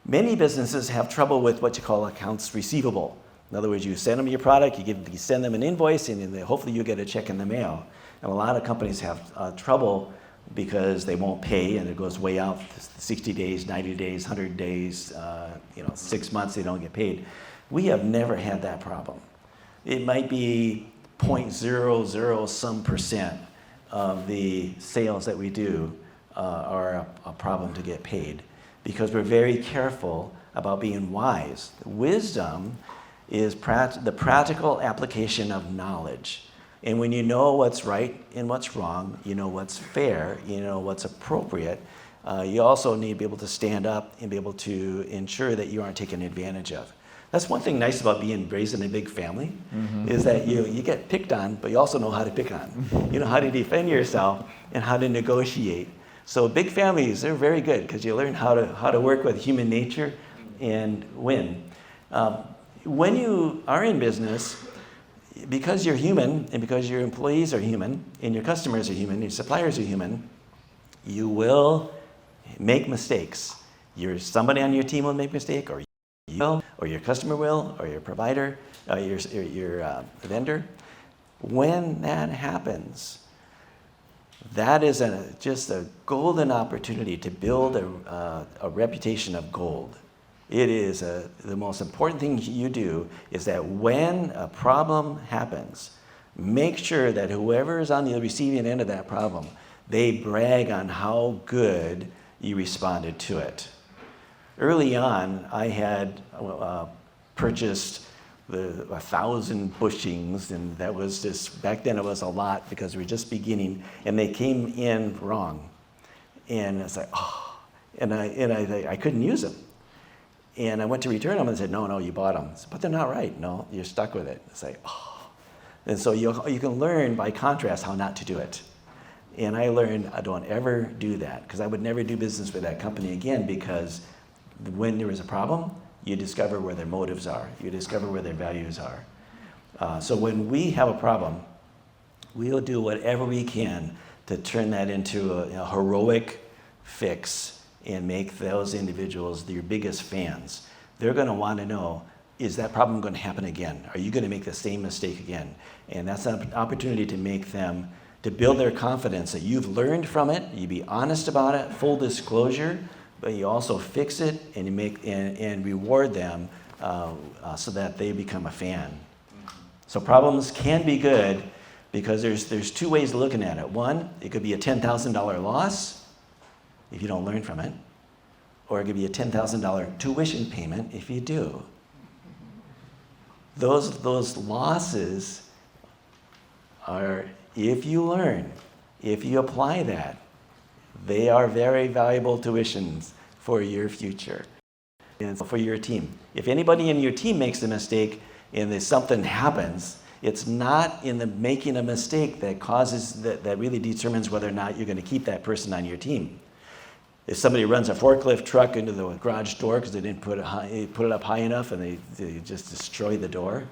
Many businesses have trouble with what you call accounts receivable. In other words, you send them your product, you send them an invoice, and then hopefully you get a check in the mail. And a lot of companies have trouble because they won't pay, and it goes way out, 60 days, 90 days, 100 days, 6 months they don't get paid. We have never had that problem. It might be 0.00 some percent of the sales that we do are a problem to get paid, because we're very careful about being wise. Wisdom is the practical application of knowledge. And when you know what's right and what's wrong, you know what's fair, you know what's appropriate, you also need to be able to stand up and be able to ensure that you aren't taken advantage of. That's one thing nice about being raised in a big family, is that you get picked on, but you also know how to pick on. You know how to defend yourself and how to negotiate. So big families, they're very good because you learn how to work with human nature and win. When you are in business, because you're human and because your employees are human and your customers are human, your suppliers are human, you will make mistakes. Somebody on your team will make a mistake, or you will, or your customer will, or your provider, your vendor. When that happens, that is just a golden opportunity to build a reputation of gold. It is the most important thing you do is that when a problem happens, make sure that whoever is on the receiving end of that problem, They brag on how good you responded to it. Early on, I had purchased 1,000 bushings, and that was just, back then it was a lot because we were just beginning, and they came in wrong. And it's like, oh, and I couldn't use them. And I went to return them and they said, no, you bought them. Said, but they're not right. No, you're stuck with it. It's like, oh. And so you can learn by contrast how not to do it. And I learned I don't ever do that, because I would never do business with that company again, because when there is a problem, you discover where their motives are. You discover where their values are. So when we have a problem, we'll do whatever we can to turn that into a heroic fix and make those individuals your biggest fans. They're going to want to know, is that problem going to happen again? Are you going to make the same mistake again? And that's an opportunity to make them, to build their confidence that you've learned from it, you be honest about it, full disclosure, but you also fix it and you make and reward them so that they become a fan. So problems can be good because there's two ways of looking at it. One, it could be a $10,000 loss if you don't learn from it, or it could be a $10,000 tuition payment if you do. Those losses are, if you learn, if you apply that, they are very valuable tuitions for your future and for your team. If anybody in your team makes a mistake and something happens, it's not in the making a mistake that causes, that really determines whether or not you're going to keep that person on your team. If somebody runs a forklift truck into the garage door because they didn't put it up high enough and they just destroy the door,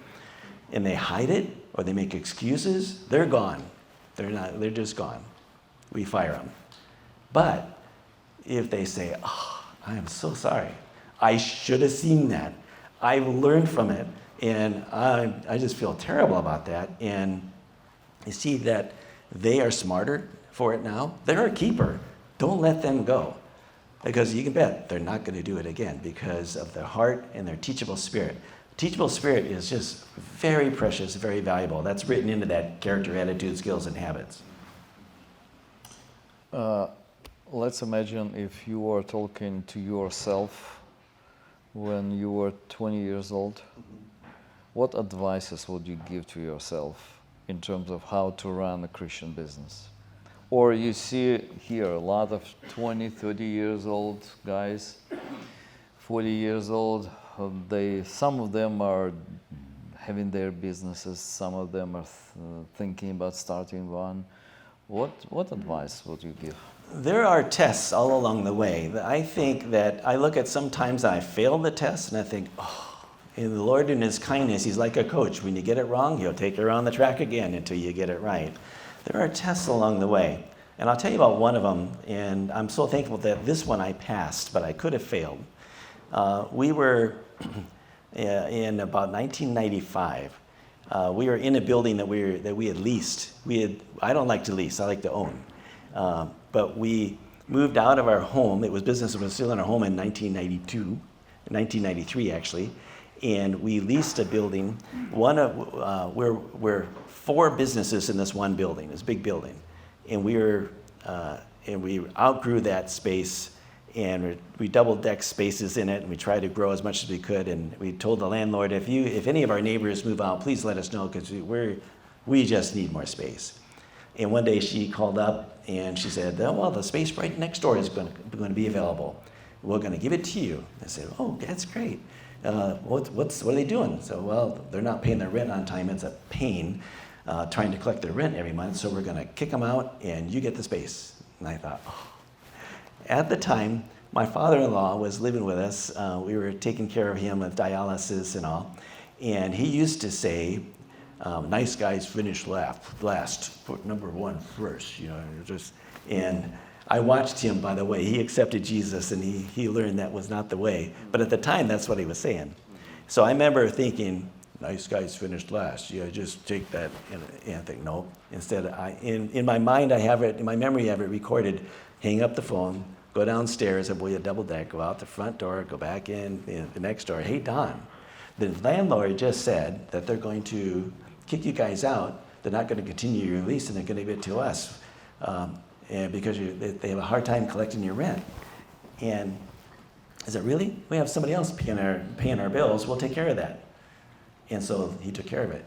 and they hide it or they make excuses, they're gone. They're just gone. We fire them. But if they say, oh, I am so sorry. I should have seen that. I learned from it, and I just feel terrible about that. And you see that they are smarter for it now. They're a keeper. Don't let them go, because you can bet they're not going to do it again because of their heart and their teachable spirit. Teachable spirit is just very precious, very valuable. That's written into that character, attitude, skills, and habits. Let's imagine if you were talking to yourself when you were 20 years old. What advices would you give to yourself in terms of how to run a Christian business? Or you see here a lot of 20, 30 years old guys, 40 years old. Some of them are having their businesses. Some of them are thinking about starting one. What advice would you give? There are tests all along the way. I think that I look at sometimes I failed the test and I think, oh, in the Lord in His kindness, He's like a coach. When you get it wrong, He'll take you around the track again until you get it right. There are tests along the way. And I'll tell you about one of them, and I'm so thankful that this one I passed, but I could have failed. We were in about 1995. We were in a building that we had leased. I don't like to lease, I like to own. But we moved out of our home. It was business that was still in our home in 1993 actually. And we leased a building. We're 4 businesses in this one building, this big building. And we outgrew that space, and we double-decked spaces in it, and we tried to grow as much as we could. And we told the landlord, if any of our neighbors move out, please let us know, because we just need more space. And one day she called up and she said, well, the space right next door is going to be available. We're going to give it to you. I said, oh, that's great. What are they doing? So, well, they're not paying their rent on time. It's a pain trying to collect their rent every month. So we're going to kick them out and you get the space. And I thought, oh. At the time, my father-in-law was living with us. We were taking care of him with dialysis and all. And he used to say, nice guys finish last, put number 1 first, and I watched him, by the way. He accepted Jesus, and he learned that was not the way. But at the time, that's what he was saying. So I remember thinking, nice guys finished last. Just take that, and I think, no. Instead, in my mind, I have it, in my memory, I have it recorded. Hang up the phone, go downstairs, and we'll double deck, go out the front door, go back in the next door. Hey, Don, the landlord just said that they're going to kick you guys out. They're not going to continue your lease, and they're going to give it to us. and because they have a hard time collecting your rent. And I said, really? We have somebody else paying our bills. We'll take care of that. And so he took care of it.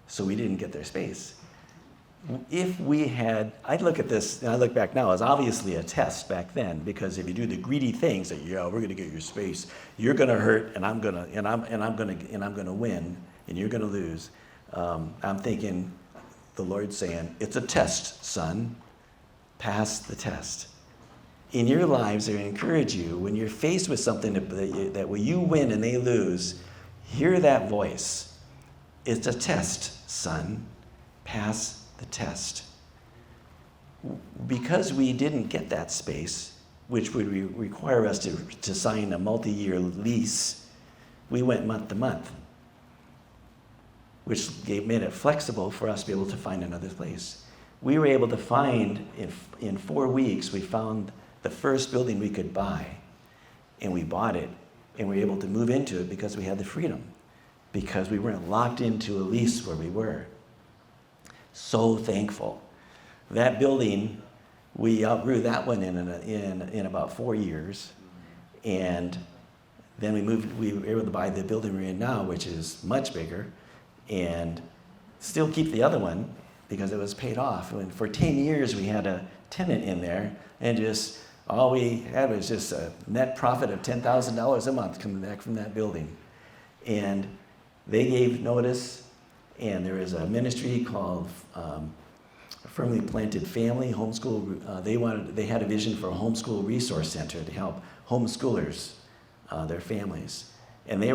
So we didn't get their space. If we had, I'd look at this, and I look back now, as obviously a test back then, because if you do the greedy things that, yeah, we're going to get your space, you're going to hurt, and I'm going to win, and you're going to lose. I'm thinking, the Lord's saying, it's a test, son. Pass the test. In your lives, I encourage you, when you're faced with something that when you win and they lose, hear that voice. It's a test, son. Pass the test. Because we didn't get that space, which would require us to sign a multi-year lease, we went month to month, which made it flexible for us to be able to find another place. We were able to find, in 4 weeks, we found the first building we could buy, and we bought it, and we were able to move into it because we had the freedom, because we weren't locked into a lease where we were. So thankful. That building, we outgrew that one in about 4 years, and then we were able to buy the building we're in now, which is much bigger, and still keep the other one because it was paid off. And for 10 years, we had a tenant in there, and just all we had was just a net profit of $10,000 a month coming back from that building. And they gave notice, and there is a ministry called Firmly Planted Family Homeschool. They had a vision for a homeschool resource center to help homeschoolers, their families, and they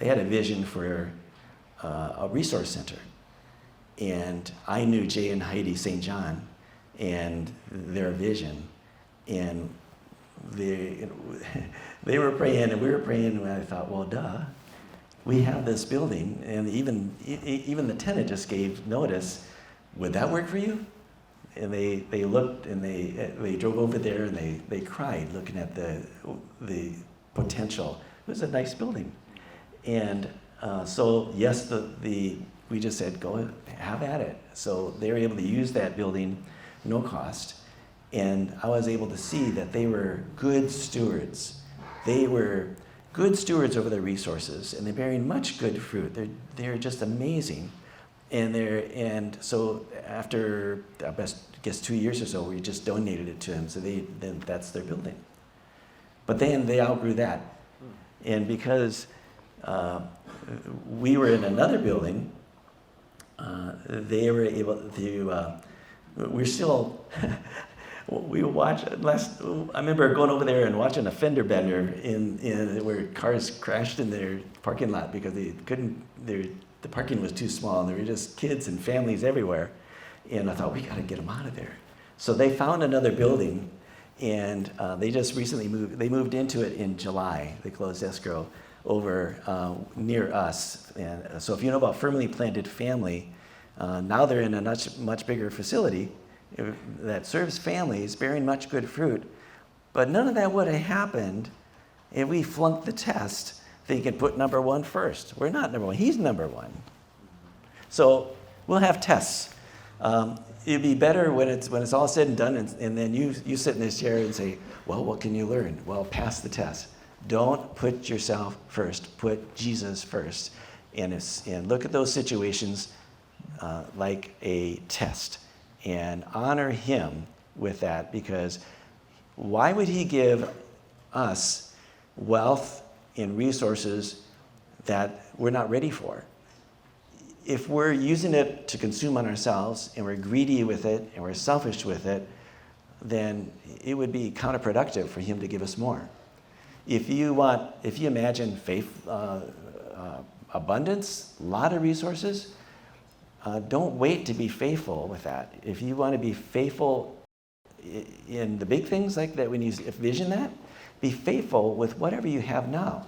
had a vision for a resource center. And I knew Jay and Heidi St. John and their vision, and they were praying and we were praying, and I thought, well, duh. We have this building, and even the tenant just gave notice. Would that work for you? And they looked, and they drove over there, and they cried looking at the potential. It was a nice building, and so yes, we just said, go have at it. So they were able to use that building, no cost, and I was able to see that they were good stewards. They were good stewards over their resources, and they're bearing much good fruit. They're just amazing, and so after I guess 2 years or so, we just donated it to them. So then that's their building. But then they outgrew that, and because we were in another building, they were able to. We're still. We watch I remember going over there and watching a fender bender in where cars crashed in their parking lot because they couldn't. The parking was too small, and there were just kids and families everywhere. And I thought, we got to get them out of there. So they found another building, and they just recently moved. They moved into it in July. They closed escrow over near us. And so if you know about Firmly Planted Family, now they're in a much bigger facility that serves families, bearing much good fruit. But none of that would have happened if we flunked the test thinking put number one first. We're not number one. He's number one. So we'll have tests. It'd be better when it's all said and done, and then you sit in this chair and say, well, what can you learn? Well, pass the test. Don't put yourself first. Put Jesus first. And look at those situations like a test. And honor him with that, because why would he give us wealth and resources that we're not ready for? If we're using it to consume on ourselves, and we're greedy with it, and we're selfish with it, then it would be counterproductive for him to give us more. If you imagine faith, abundance, a lot of resources, don't wait to be faithful with that. If you want to be faithful in the big things like that, when you vision that, be faithful with whatever you have now.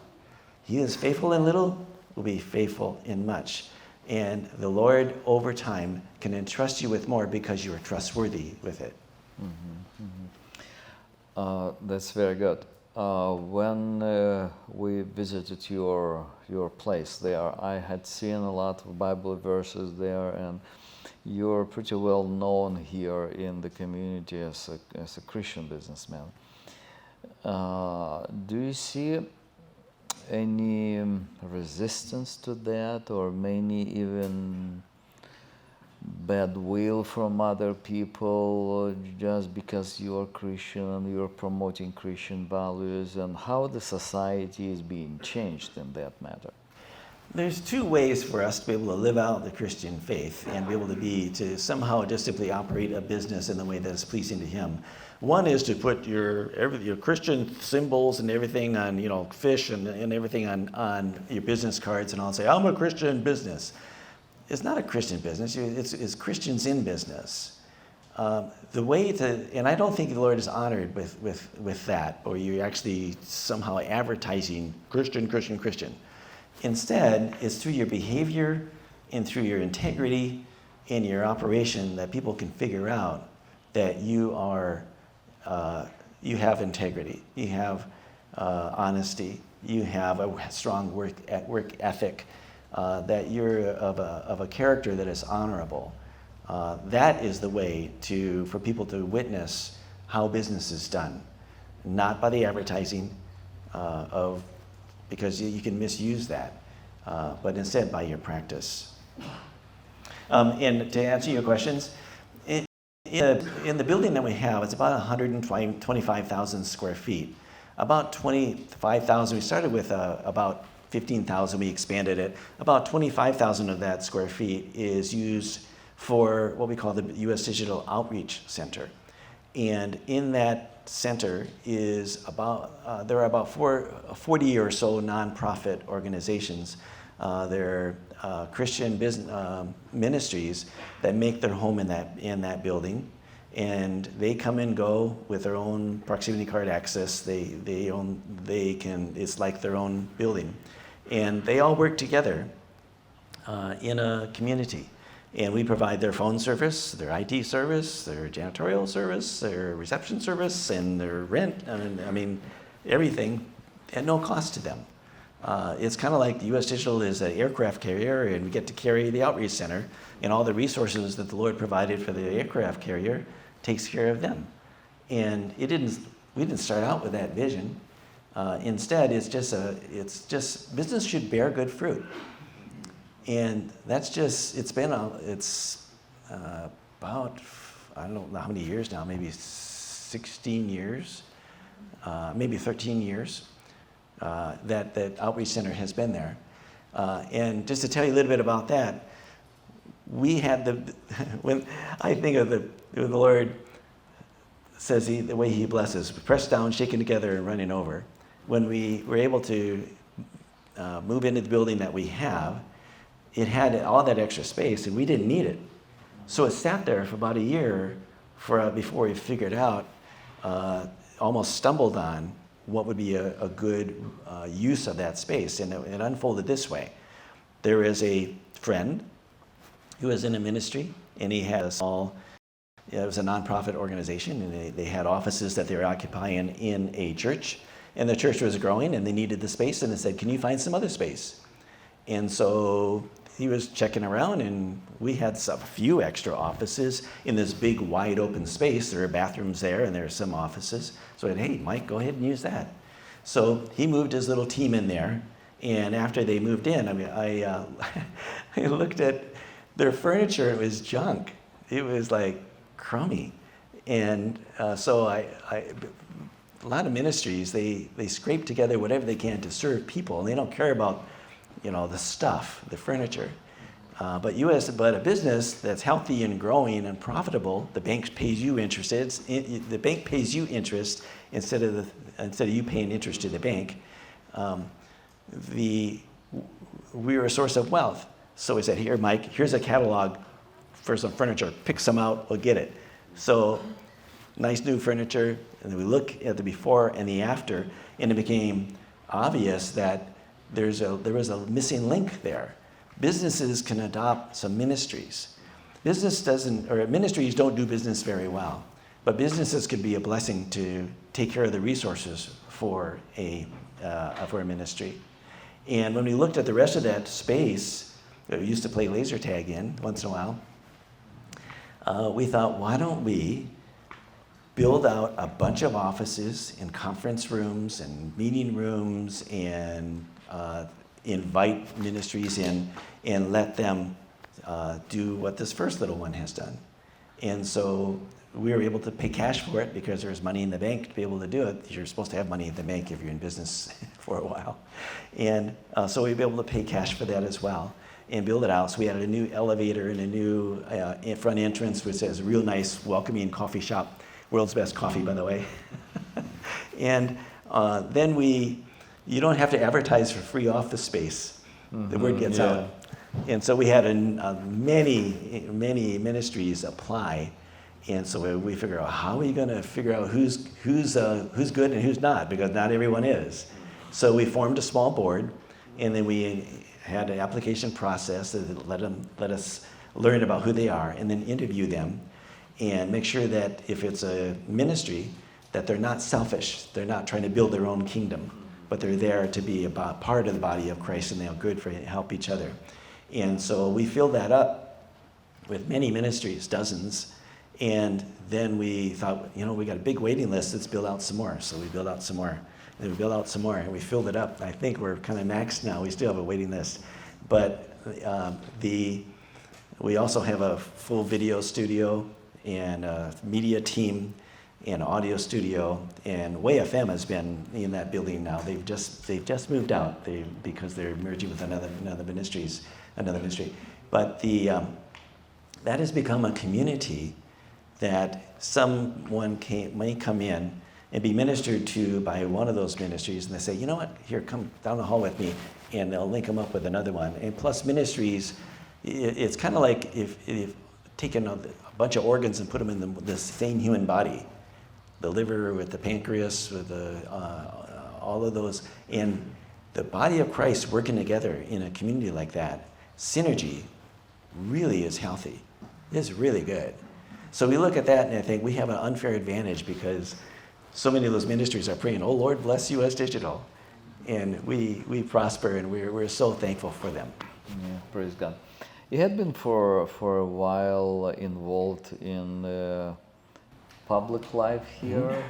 He is faithful in little, will be faithful in much. And the Lord, over time, can entrust you with more because you are trustworthy with it. Mm-hmm, mm-hmm. That's very good. When we visited your place there, I had seen a lot of Bible verses there, and you're pretty well known here in the community as a Christian businessman. Do you see any resistance to that, or maybe even bad will from other people just because you're Christian and you're promoting Christian values, and how the society is being changed in that matter? There's two ways for us to be able to live out the Christian faith and be able to somehow just simply operate a business in the way that is pleasing to Him. One is to put your Christian symbols and everything on, fish and everything on your business cards, and I'll say, I'm a Christian business. It's not a Christian business. It's Christians in business. The way and I don't think the Lord is honored with that, or you're actually somehow advertising Christian. Instead, it's through your behavior and through your integrity in your operation that people can figure out that you have integrity, you have honesty, you have a strong work ethic, that you're of a character that is honorable. That is the way for people to witness how business is done, not by the advertising because you can misuse that, but instead by your practice. And to answer your questions, in the building that we have, it's about 125,000 square feet. About 25,000, we started with about 15,000, we expanded it. About 25,000 of that square feet is used for what we call the U.S. Digital Outreach Center. And in that center is there are about 40 or so nonprofit organizations. They're Christian business ministries that make their home in that building, and they come and go with their own proximity card access. It's like their own building, and they all work together in a community. And we provide their phone service, their IT service, their janitorial service, their reception service, and their rent. I mean, everything at no cost to them. It's kind of like the U.S. Digital is an aircraft carrier, and we get to carry the outreach center, and all the resources that the Lord provided for the aircraft carrier takes care of them. And we didn't start out with that vision. Instead, it's just business should bear good fruit. And it's about, I don't know how many years now, maybe 16 years, maybe 13 years, that Outreach Center has been there. And just to tell you a little bit about that, we had when I think of the Lord says the way He blesses, pressed down, shaken together, and running over. When we were able to move into the building that we have, it had all that extra space, and we didn't need it. So it sat there for about a year before we figured out, almost stumbled on what would be a good use of that space. And it unfolded this way. There is a friend who was in a ministry, and he had it was a nonprofit organization, and they had offices that they were occupying in a church. And the church was growing, and they needed the space, and they said, can you find some other space? And so he was checking around, and we had a few extra offices in this big wide open space. There are bathrooms there, and there are some offices. So I said, hey, Mike, go ahead and use that. So he moved his little team in there, and after they moved in, I looked at their furniture. It was junk. It was like crummy. And so a lot of ministries, they scrape together whatever they can to serve people, and they don't care about the stuff, the furniture. But a business that's healthy and growing and profitable, the bank pays you interest. The bank pays you interest instead of you paying interest to the bank. We were a source of wealth. So we said, here, Mike, here's a catalog for some furniture. Pick some out, we'll get it. So nice new furniture, and then we look at the before and the after, and it became obvious that there was a missing link there. Businesses can adopt some ministries. Ministries don't do business very well, but businesses can be a blessing to take care of the resources for a ministry. And when we looked at the rest of that space that we used to play laser tag in once in a while, we thought, why don't we build out a bunch of offices and conference rooms and meeting rooms and invite ministries in and let them do what this first little one has done. And so we were able to pay cash for it because there was money in the bank to be able to do it. You're supposed to have money in the bank if you're in business for a while. And so we'd be able to pay cash for that as well and build it out. So we added a new elevator and a new front entrance, which has a real nice, welcoming coffee shop. World's best coffee, by the way. And then you don't have to advertise for free office space. The word gets out. And so we had many ministries apply. And so we figure out, how are we going to figure out who's good and who's not, because not everyone is. So we formed a small board, and then we had an application process that let us learn about who they are, and then interview them, and make sure that if it's a ministry, that they're not selfish. They're not trying to build their own kingdom, but they're there to be a part of the body of Christ, and they're good for help each other. And so we filled that up with many ministries, dozens. And then we thought, we got a big waiting list, let's build out some more. So we built out some more, and we built out some more, and we filled it up. I think we're kind of maxed now. We still have a waiting list. But we also have a full video studio and a media team and audio studio. And Way FM has been in that building now. They've just moved out because they're merging with another ministry. But that has become a community that someone may come in and be ministered to by one of those ministries, and they say, you know what, here, come down the hall with me, and they'll link them up with another one. And plus ministries, it's kind of like if taking a bunch of organs and put them in the same human body, the liver with the pancreas, with all of those, and the body of Christ working together in a community like that, synergy really is healthy. It's really good. So we look at that and I think we have an unfair advantage because so many of those ministries are praying, oh Lord, bless U.S. Digital. And we prosper, and we're so thankful for them. Yeah, praise God. You had been for a while involved in public life here.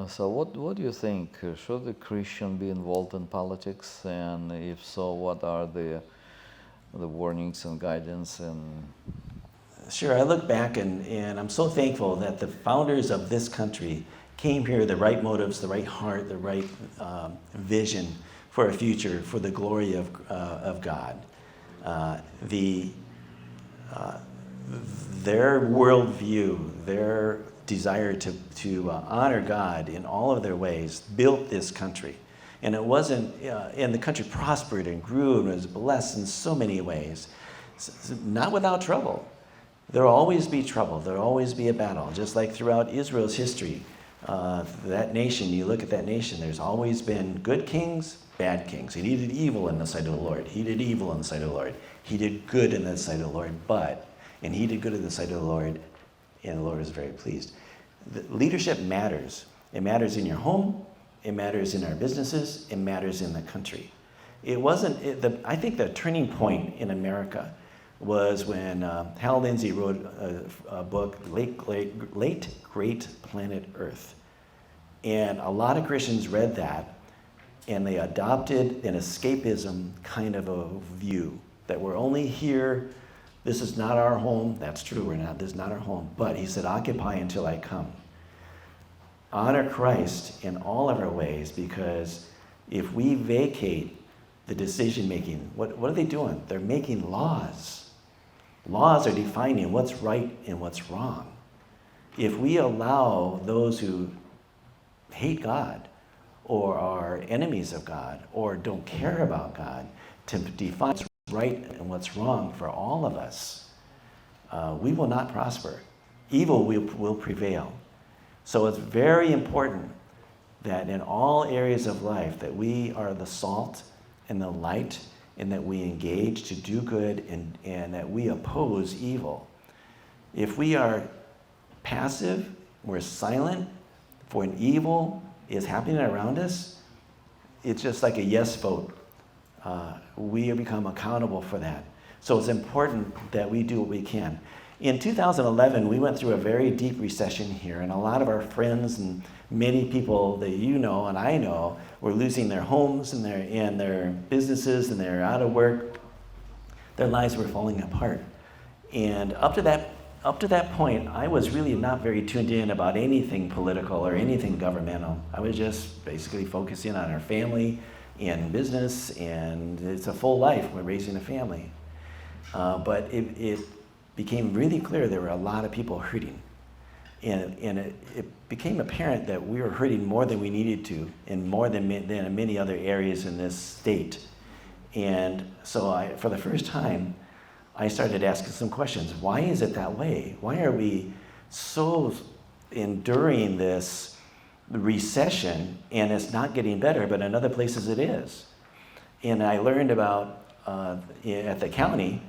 So what do you think? Should a Christian be involved in politics? And if so, what are the warnings and guidance? And Sure, I look back and I'm so thankful that the founders of this country came here with the right motives, the right heart, the right vision for a future, for the glory of God. Their worldview, their desire to honor God in all of their ways built this country. And it wasn't, and the country prospered and grew and was blessed in so many ways, not without trouble. There will always be trouble. There will always be a battle. Just like throughout Israel's history, that nation, you look at that nation, there's always been good kings, bad kings. And he did evil in the sight of the Lord. He did evil in the sight of the Lord. He did good in the sight of the Lord, and he did good in the sight of the Lord, and the Lord is very pleased. Leadership matters. It matters in your home. It matters in our businesses. It matters in the country. I think the turning point in America was when Hal Lindsey wrote a book, Late Great Planet Earth. And a lot of Christians read that, and they adopted an escapism kind of a view, that we're only here, this is not our home. That's true, this is not our home. But he said, occupy until I come. Honor Christ in all of our ways, because if we vacate the decision making, what are they doing? They're making laws. Laws are defining what's right and what's wrong. If we allow those who hate God or are enemies of God or don't care about God to define what's right and what's wrong for all of us, we will not prosper. Evil will prevail. So it's very important that in all areas of life that we are the salt and the light, and that we engage to do good, and that we oppose evil. If we are passive, we're silent when evil is happening around us, it's just like a yes vote. We become accountable for that. So it's important that we do what we can. In 2011, we went through a very deep recession here, and a lot of our friends and many people that you know and I know were losing their homes and their businesses, and they're out of work. Their lives were falling apart. And up to that point, I was really not very tuned in about anything political or anything governmental. I was just basically focusing on our family and business, and it's a full life. We're raising a family. But it became really clear there were a lot of people hurting. And it became apparent that we were hurting more than we needed to, and more than in many other areas in this state. And so for the first time, I started asking some questions. Why is it that way? Why are we so enduring this recession, and it's not getting better, but in other places it is? And I learned about, at the county,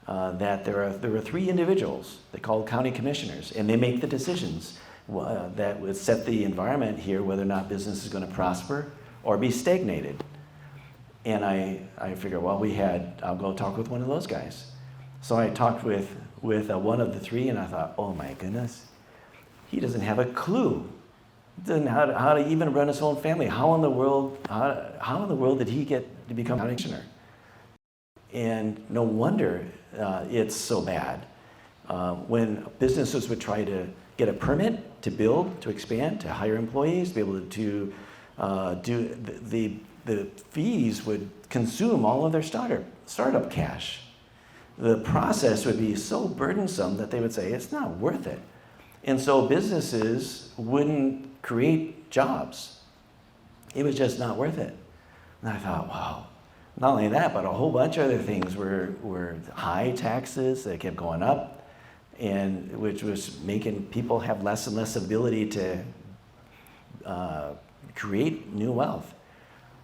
that there were 3 individuals they called county commissioners, and they make the decisions that would set the environment here, whether or not business is going to prosper or be stagnated. And I figured, well, I'll go talk with one of those guys. So I talked with one of the 3, and I thought, oh my goodness, he doesn't have a clue. He doesn't know how to even run his own family. How in the world did he get to become a county commissioner? And no wonder it's so bad. When businesses would try to get a permit to build, to expand, to hire employees, to be able to do the fees would consume all of their startup cash. The process would be so burdensome that they would say it's not worth it. And so businesses wouldn't create jobs. It was just not worth it. And I thought, wow. Not only that, but a whole bunch of other things were high taxes that kept going up, and which was making people have less and less ability to create new wealth.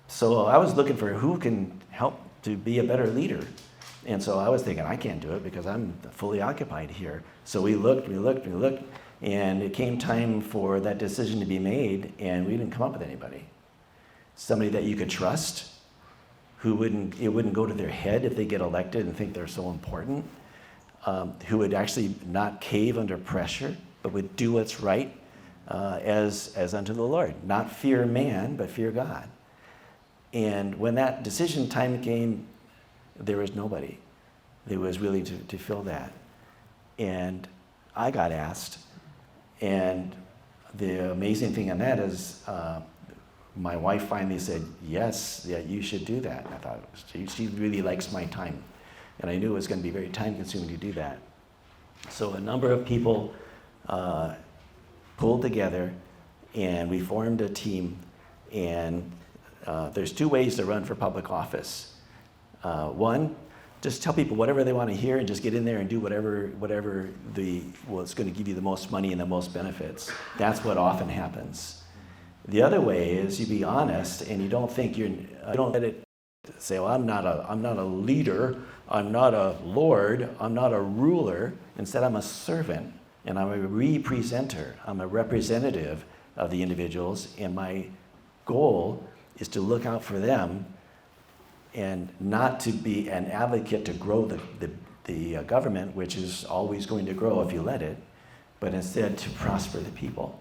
So I was looking for who can help to be a better leader. And so I was thinking, I can't do it because I'm fully occupied here. So we looked, and it came time for that decision to be made, and we didn't come up with anybody. Somebody that you could trust, it wouldn't go to their head if they get elected and think they're so important, who would actually not cave under pressure, but would do what's right as unto the Lord. Not fear man, but fear God. And when that decision time came, there was nobody that was willing to fill that. And I got asked, and the amazing thing on that is my wife finally said, yes, yeah, you should do that. And I thought, she really likes my time. And I knew it was going to be very time consuming to do that. So a number of people pulled together, and we formed a team. And there's 2 ways to run for public office. One, just tell people whatever they want to hear and just get in there and do whatever it's going to give you the most money and the most benefits. That's what often happens. The other way is you be honest, and you don't think you don't let it say, well, I'm not a leader, I'm not a lord, I'm not a ruler. Instead, I'm a servant, and I'm a representer. I'm a representative of the individuals, and my goal is to look out for them and not to be an advocate to grow the government, which is always going to grow if you let it, but instead to prosper the people.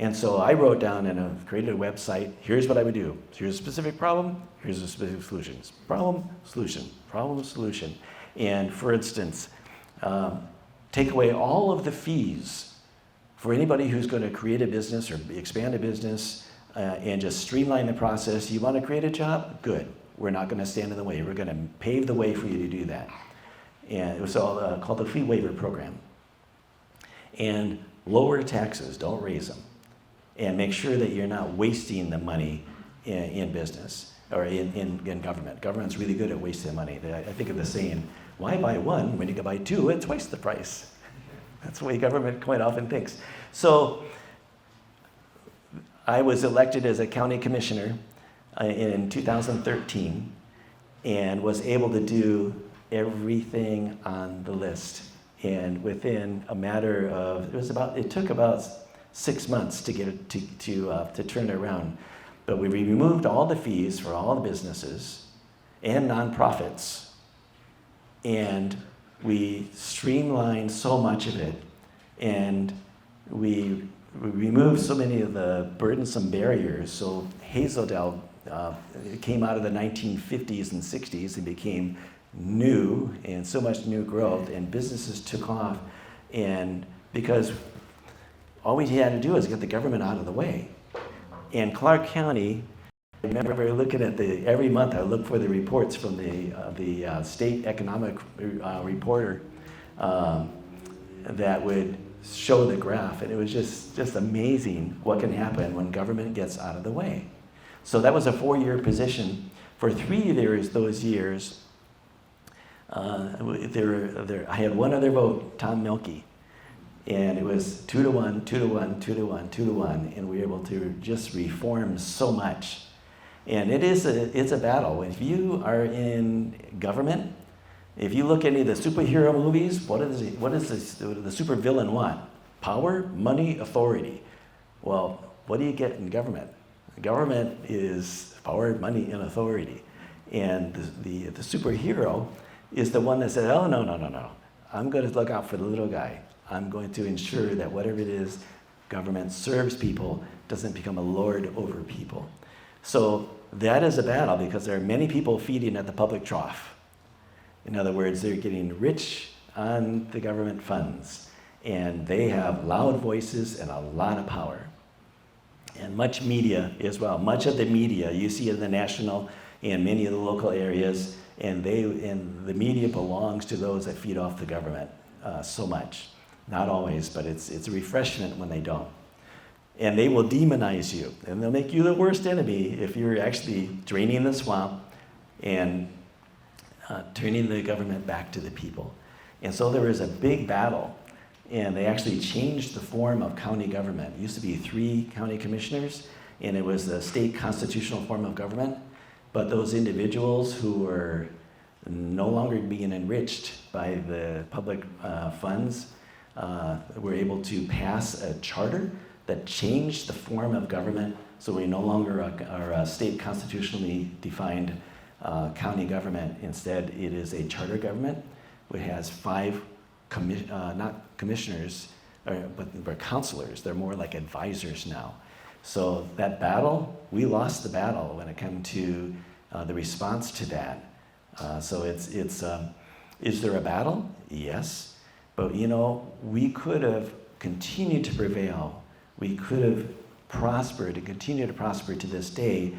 And so I wrote down and created a website. Here's what I would do. Here's a specific problem. Here's a specific solution. Problem, solution, problem, solution. And for instance, take away all of the fees for anybody who's going to create a business or expand a business and just streamline the process. You want to create a job? Good. We're not going to stand in the way. We're going to pave the way for you to do that. And it was all called the Fee Waiver Program. And lower taxes, don't raise them. And make sure that you're not wasting the money in business or in government. Government's really good at wasting money. I think of the saying, why buy one when you can buy 2 at twice the price? That's the way government quite often thinks. So I was elected as a county commissioner in 2013 and was able to do everything on the list. And within a matter of, it took about 6 months to get it to turn it around. But we removed all the fees for all the businesses and nonprofits. And we streamlined so much of it, and we removed so many of the burdensome barriers. So Hazeldale came out of the 1950s and 60s and became new, and so much new growth, and businesses took off, and because all we had to do was get the government out of the way. And Clark County, I remember looking at every month I look for the reports from the state economic reporter that would show the graph, and it was just amazing what can happen when government gets out of the way. So that was a 4-year position. For 3 years, those years, I had one other vote, Tom Milkey, and it was 2-1, 2-1, 2-1, 2-1, and we were able to just reform so much. And it's a battle. If you are in government, if you look at any of the superhero movies, what does the supervillain want? Power, money, authority. Well, what do you get in government? Government is power, money, and authority. And the superhero is the one that says, oh, no. I'm going to look out for the little guy. I'm going to ensure that whatever it is, government serves people, doesn't become a lord over people. So that is a battle because there are many people feeding at the public trough. In other words, they're getting rich on the government funds, and they have loud voices and a lot of power. And much media as well. Much of the media, you see it in the national and many of the local areas, and the media belongs to those that feed off the government so much. Not always, but it's a refreshment when they don't. And they will demonize you, and they'll make you the worst enemy if you're actually draining the swamp and turning the government back to the people. And so there was a big battle, and they actually changed the form of county government. It used to be 3 county commissioners, and it was the state constitutional form of government. But those individuals who were no longer being enriched by the public funds were able to pass a charter that changed the form of government, so we no longer are a state constitutionally defined county government. Instead, it is a charter government which has 5 not commissioners, but counselors. They're more like advisors now. So that battle, we lost the battle when it came to the response to that. So is there a battle? Yes. But we could have continued to prevail. We could have prospered and continue to prosper to this day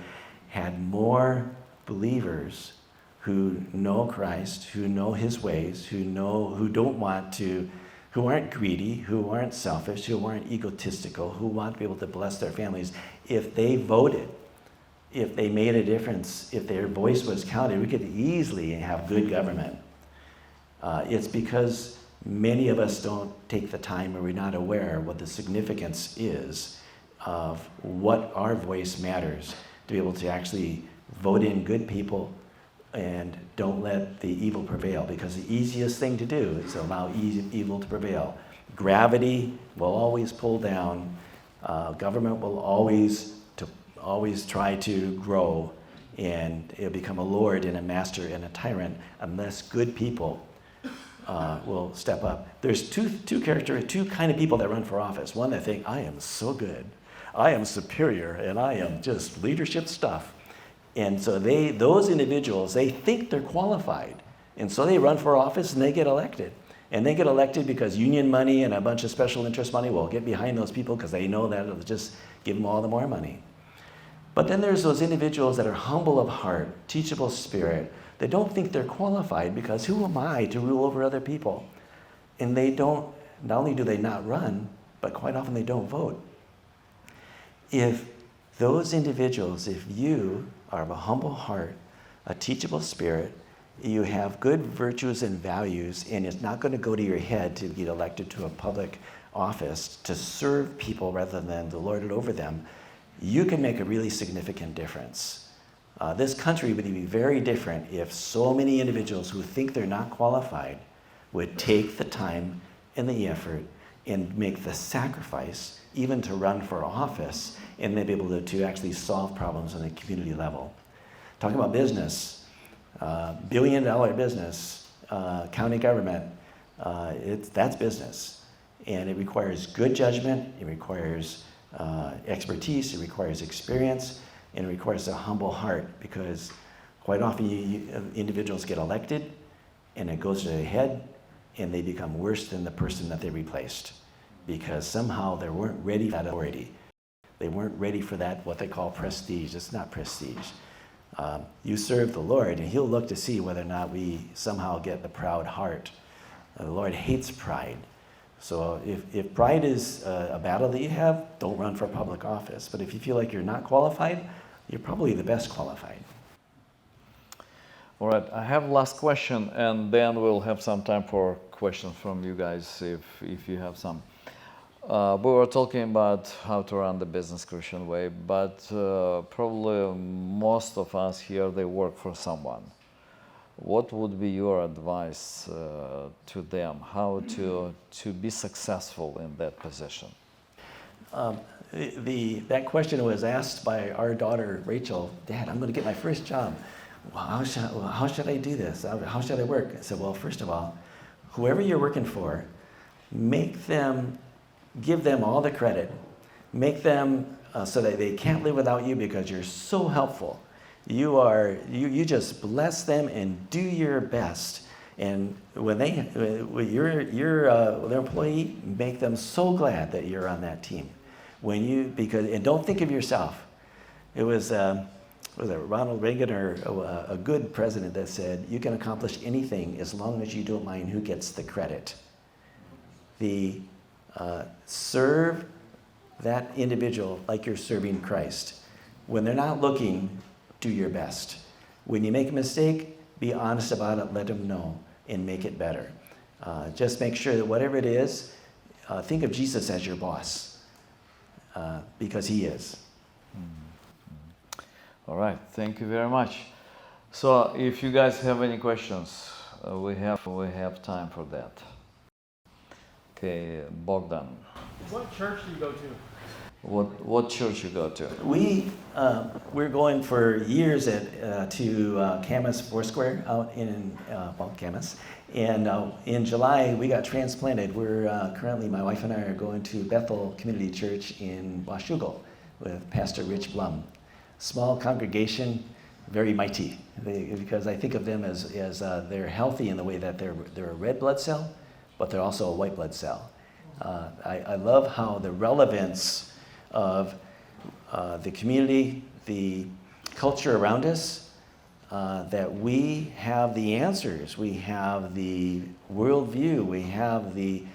had more believers who know Christ, who know his ways, who aren't greedy, who aren't selfish, who aren't egotistical, who want to be able to bless their families. If they voted, if they made a difference, if their voice was counted, we could easily have good government. It's because many of us don't take the time, or we're not aware what the significance is of what our voice matters, to be able to actually vote in good people and don't let the evil prevail, because the easiest thing to do is allow evil to prevail. Gravity will always pull down. Government will always try to grow, and it'll become a lord and a master and a tyrant unless good people will step up. There's two kind of people that run for office. One that think, I am so good, I am superior, and I am just leadership stuff. And so those individuals, they think they're qualified. And so they run for office and they get elected. And they get elected because union money and a bunch of special interest money will get behind those people because they know that it'll just give them all the more money. But then there's those individuals that are humble of heart, teachable spirit. They don't think they're qualified because who am I to rule over other people? And they don't, not only do they not run, but quite often they don't vote. If those individuals, if you are of a humble heart, a teachable spirit, you have good virtues and values, and it's not going to go to your head to get elected to a public office to serve people rather than to lord it over them, you can make a really significant difference. This country would be very different if so many individuals who think they're not qualified would take the time and the effort and make the sacrifice even to run for office and then be able to actually solve problems on a community level. Talking about business, $1 billion business, county government, that's business. And it requires good judgment, it requires expertise, it requires experience, and it requires a humble heart, because quite often individuals get elected and it goes to their head and they become worse than the person that they replaced, because somehow they weren't ready for that authority. They weren't ready for that, what they call prestige. It's not prestige. You serve the Lord, and He'll look to see whether or not we somehow get the proud heart. The Lord hates pride. So if pride is a battle that you have, don't run for public office. But if you feel like you're not qualified, you're probably the best qualified. All right, I have last question, and then we'll have some time for questions from you guys if you have some. We were talking about how to run the business Christian way, but probably most of us here, they work for someone. What would be your advice to them, how to be successful in that position? That question was asked by our daughter, Rachel. Dad, I'm going to get my first job. Well, how should I do this? How should I work? I said, well, first of all, whoever you're working for, give them all the credit. Make them so that they can't live without you, because you're so helpful. You just bless them and do your best. And when you're their employee, make them so glad that you're on that team. And don't think of yourself. It was Ronald Reagan or a good president that said, you can accomplish anything as long as you don't mind who gets the credit. Serve that individual like you're serving Christ. When they're not looking, do your best. When you make a mistake, be honest about it, let them know, and make it better. Just make sure that whatever it is, think of Jesus as your boss, because He is. All right, thank you very much. So if you guys have any questions, we have time for that. Okay, Bogdan. What church do you go to? What church you go to? We're going for years to Camas Foursquare out in Camas, and in July we got transplanted. We're currently, my wife and I are going to Bethel Community Church in Washougal with Pastor Rich Blum. Small congregation, very mighty, because I think of them as they're healthy in the way that they're a red blood cell, but they're also a white blood cell. I love how the relevance of the community, the culture around us, that we have the answers, we have the worldview, we have the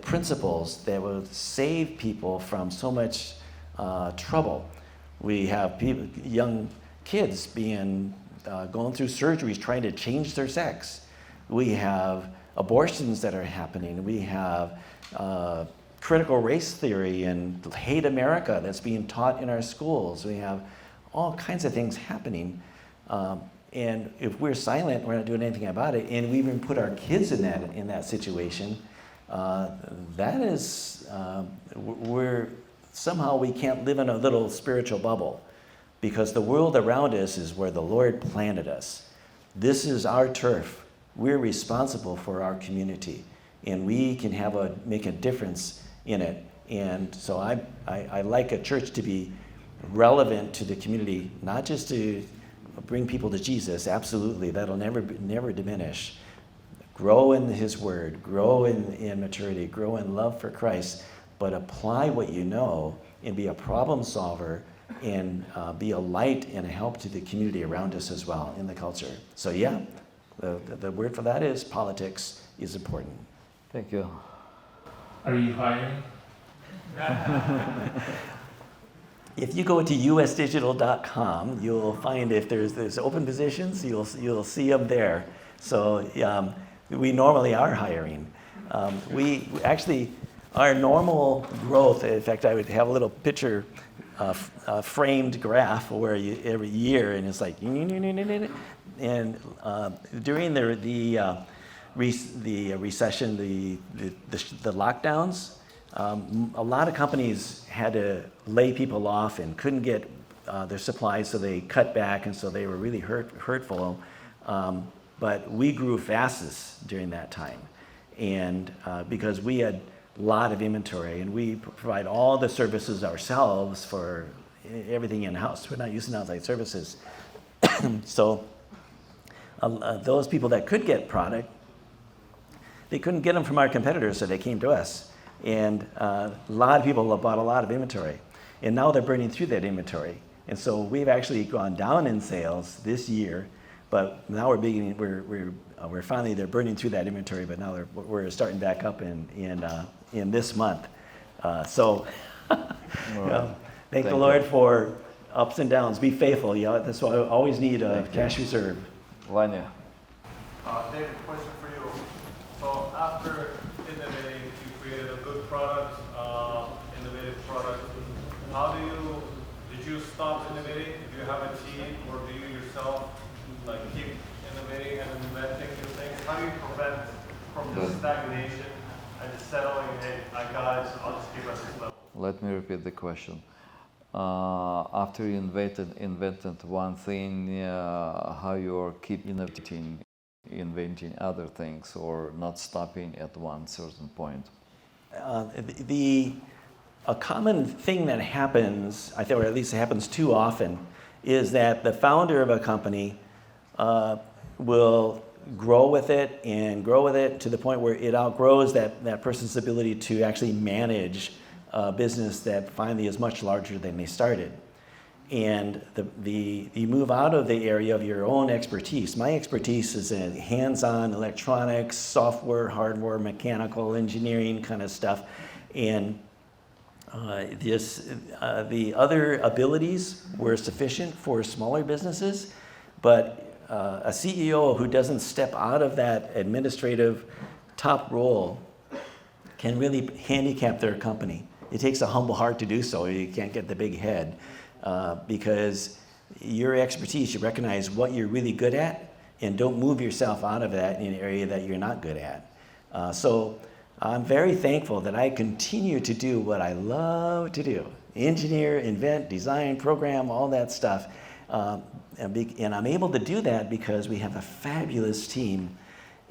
principles that will save people from so much trouble. We have young kids going through surgeries trying to change their sex. We have abortions that are happening. We have critical race theory and hate America that's being taught in our schools. We have all kinds of things happening. And if we're silent, we're not doing anything about it, and we even put our kids in that situation, somehow we can't live in a little spiritual bubble, because the world around us is where the Lord planted us. This is our turf. We're responsible for our community, and we can make a difference in it. And so I like a church to be relevant to the community, not just to bring people to Jesus. Absolutely, that'll never diminish. Grow in His Word, grow in maturity, grow in love for Christ, but apply what you know and be a problem solver, and be a light and a help to the community around us as well in the culture. So yeah, the word for that is politics is important. Thank you. Are you hiring? If you go to usdigital.com, you'll find if there's open positions, you'll see them there. So we normally are hiring. We actually, our normal growth, in fact, I would have a little picture, framed graph where every year, and it's like, and during the recession, the lockdowns, a lot of companies had to lay people off and couldn't get their supplies, so they cut back, and so they were really hurtful. but we grew fastest during that time. And because we had a lot of inventory and we provide all the services ourselves for everything in-house. We're not using outside services. So those people that could get product, they couldn't get them from our competitors, so they came to us. And a lot of people have bought a lot of inventory. And now they're burning through that inventory. And so we've actually gone down in sales this year, but now we're beginning, we're finally, they're burning through that inventory, but now we're starting back up in this month. So thank the Lord for ups and downs. Be faithful. That's why I always need a cash reserve. Vanya. David, question for you. So after innovating, you created a good product, innovative product. Did you stop innovating? Do you have a team, or do you yourself keep innovating and inventing new things? How do you prevent from the stagnation and just settling, hey, I got it, so I'll just keep at this level? Let me repeat the question. After you invented one thing, how you keep inventing other things, or not stopping at one certain point? A common thing that happens, I think, or at least it happens too often, is that the founder of a company will grow with it to the point where it outgrows that person's ability to actually manage a business that finally is much larger than they started. And you move out of the area of your own expertise. My expertise is in hands-on electronics, software, hardware, mechanical, engineering kind of stuff. And the other abilities were sufficient for smaller businesses, but a CEO who doesn't step out of that administrative top role can really handicap their company. It takes a humble heart to do so. You can't get the big head because your expertise, you recognize what you're really good at and don't move yourself out of that in an area that you're not good at. So I'm very thankful that I continue to do what I love to do. Engineer, invent, design, program, all that stuff. And I'm able to do that because we have a fabulous team,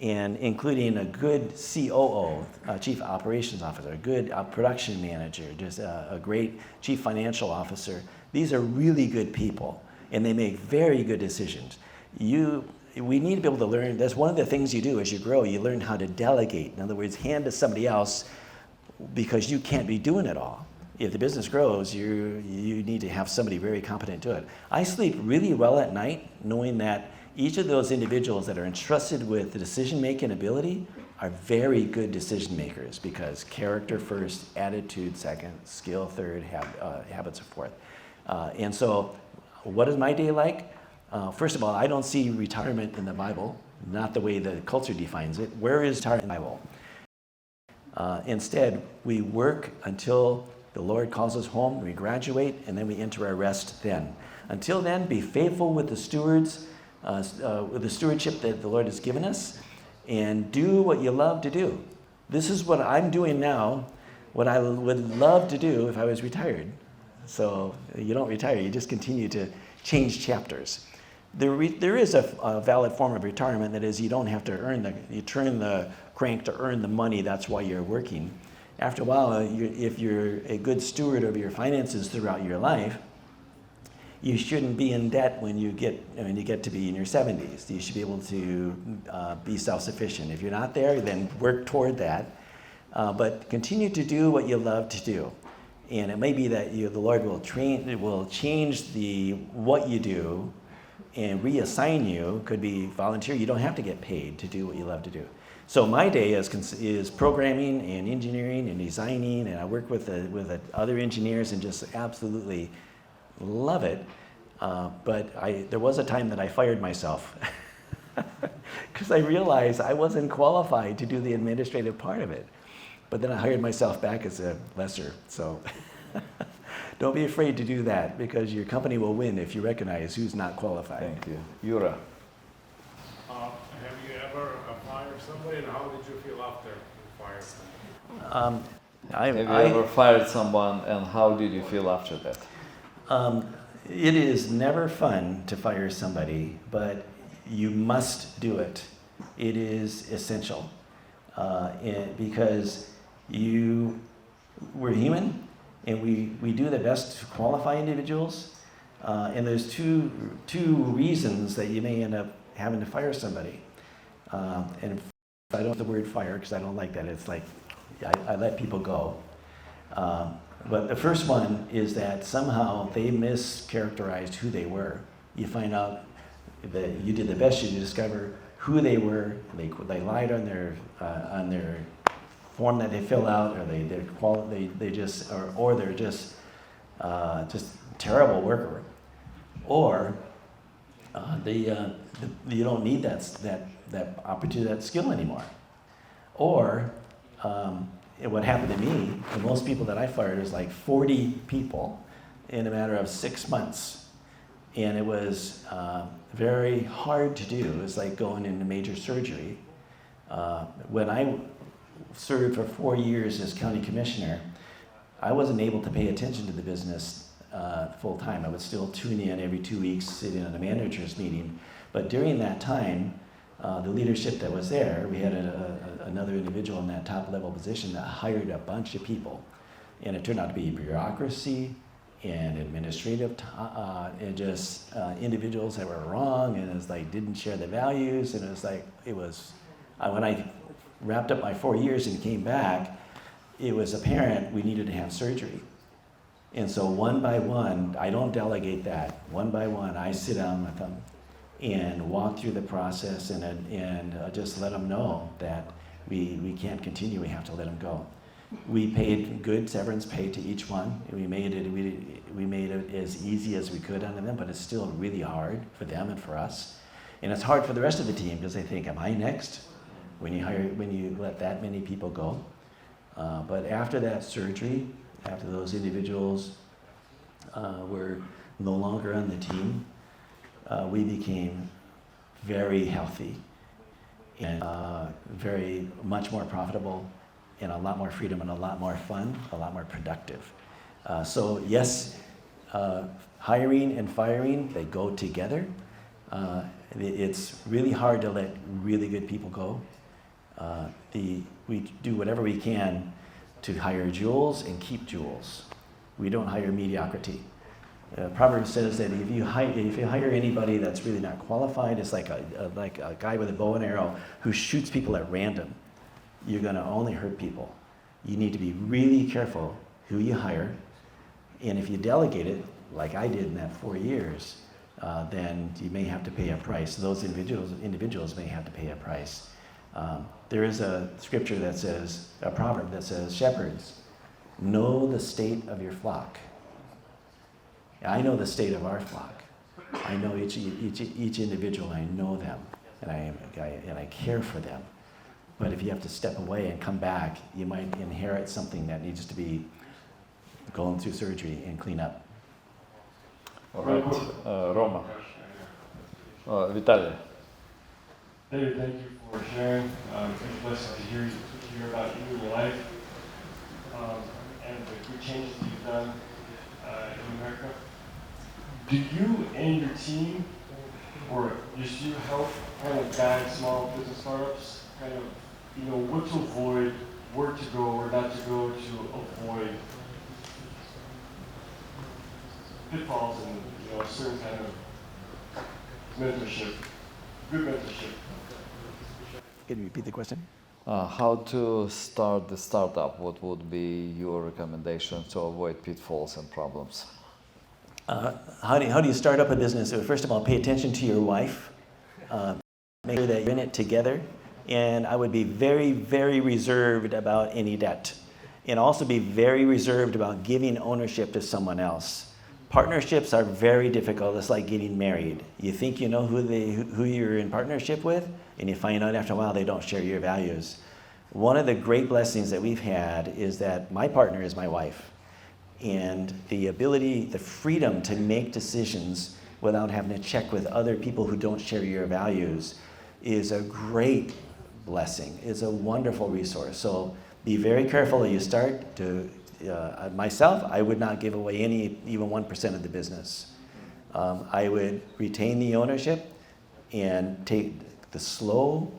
and including a good COO, Chief Operations Officer, a good production manager, just a great Chief Financial Officer. These are really good people, and they make very good decisions. We need to be able to learn. That's one of the things you do as you grow. You learn how to delegate. In other words, hand to somebody else because you can't be doing it all. If the business grows, you need to have somebody very competent to it. I sleep really well at night knowing that each of those individuals that are entrusted with the decision-making ability are very good decision makers because character first, attitude second, skill third, habits fourth. And so what is my day like? First of all, I don't see retirement in the Bible, not the way the culture defines it. Where is retirement in the Bible? Instead, we work until the Lord calls us home, we graduate, and then we enter our rest then. Until then, be faithful with the stewards, with the stewardship that the Lord has given us, and do what you love to do. This is what I'm doing now, what I would love to do if I was retired. So you don't retire, you just continue to change chapters. There is a valid form of retirement, that is, you don't have to you turn the crank to earn the money, that's why you're working. After a while, if you're a good steward of your finances throughout your life, you shouldn't be in debt when you get to be in your 70s. You should be able to be self-sufficient. If you're not there, then work toward that. But continue to do what you love to do. And it may be that the Lord will change what you do and reassign you. Could be volunteer. You don't have to get paid to do what you love to do. So my day is programming and engineering and designing, and I work with other engineers and just absolutely love it. But there was a time that I fired myself because I realized I wasn't qualified to do the administrative part of it. But then I hired myself back as a lesser. So don't be afraid to do that, because your company will win if you recognize who's not qualified. Thank you. Yura. Have you ever fired somebody, and how did you feel after you fired somebody? Have you ever fired someone, and how did you feel after that? It is never fun to fire somebody, but you must do it. It is essential because we're human, and we do the best to qualify individuals. And there's two reasons that you may end up having to fire somebody. And I don't like the word fire because I don't like that. It's like I let people go. But the first one is that somehow they mischaracterized who they were. You find out that you did the best you to discover who they were. They lied on their form that they fill out, or they're just terrible worker, or you don't need that opportunity, that skill anymore, or what happened to me, and most people that I fired was like 40 people in a matter of 6 months. And it was very hard to do. It was like going into major surgery. When I served for 4 years as county commissioner, I wasn't able to pay attention to the business full time. I would still tune in every 2 weeks, sit in on a manager's meeting. But during that time, the leadership that was there, we had another individual in that top level position that hired a bunch of people. And it turned out to be bureaucracy and administrative, and just individuals that were wrong, and it was like didn't share the values, and it was when I wrapped up my 4 years and came back, it was apparent we needed to have surgery. And so one by one, I don't delegate that. One by one, I sit down with them and walk through the process and just let them know that we can't continue, we have to let them go. We paid good severance pay to each one. We made it as easy as we could on them, but it's still really hard for them and for us. And it's hard for the rest of the team because they think, am I next? When you let that many people go. But after that surgery, after those individuals were no longer on the team, we became very healthy and very much more profitable, and a lot more freedom, and a lot more fun, a lot more productive. So yes, hiring and firing, they go together. It's really hard to let really good people go. We do whatever we can to hire jewels and keep jewels. We don't hire mediocrity. Proverbs says that if you hire anybody that's really not qualified, it's like a guy with a bow and arrow who shoots people at random. You're going to only hurt people. You need to be really careful who you hire, and if you delegate it, like I did in that 4 years, then you may have to pay a price. Those individuals may have to pay a price. There is a scripture that says, a proverb that says, shepherds, know the state of your flock. I know the state of our flock. I know each individual. I know them, and I care for them. But if you have to step away and come back, you might inherit something that needs to be going through surgery and clean up. All right, Roma. Vitaly. David, thank you for sharing. It's a blessing to hear about you and your life and the good changes that you've done in America. Do you and your team, or just you, help kind of guide small business startups, kind of, what to avoid, where to go or not to go to avoid pitfalls and a certain kind of mentorship, good mentorship? Can you repeat the question? How to start the startup? What would be your recommendation to avoid pitfalls and problems? How do you start up a business? First of all, pay attention to your wife. Make sure that you're in it together. And I would be very, very reserved about any debt. And also be very reserved about giving ownership to someone else. Partnerships are very difficult. It's like getting married. You think you know who you're in partnership with, and you find out after a while they don't share your values. One of the great blessings that we've had is that my partner is my wife. And the ability, the freedom to make decisions without having to check with other people who don't share your values is a great blessing. It's a wonderful resource. So be very careful as you start to, myself, I would not give away even 1% of the business. I would retain the ownership, and take the slow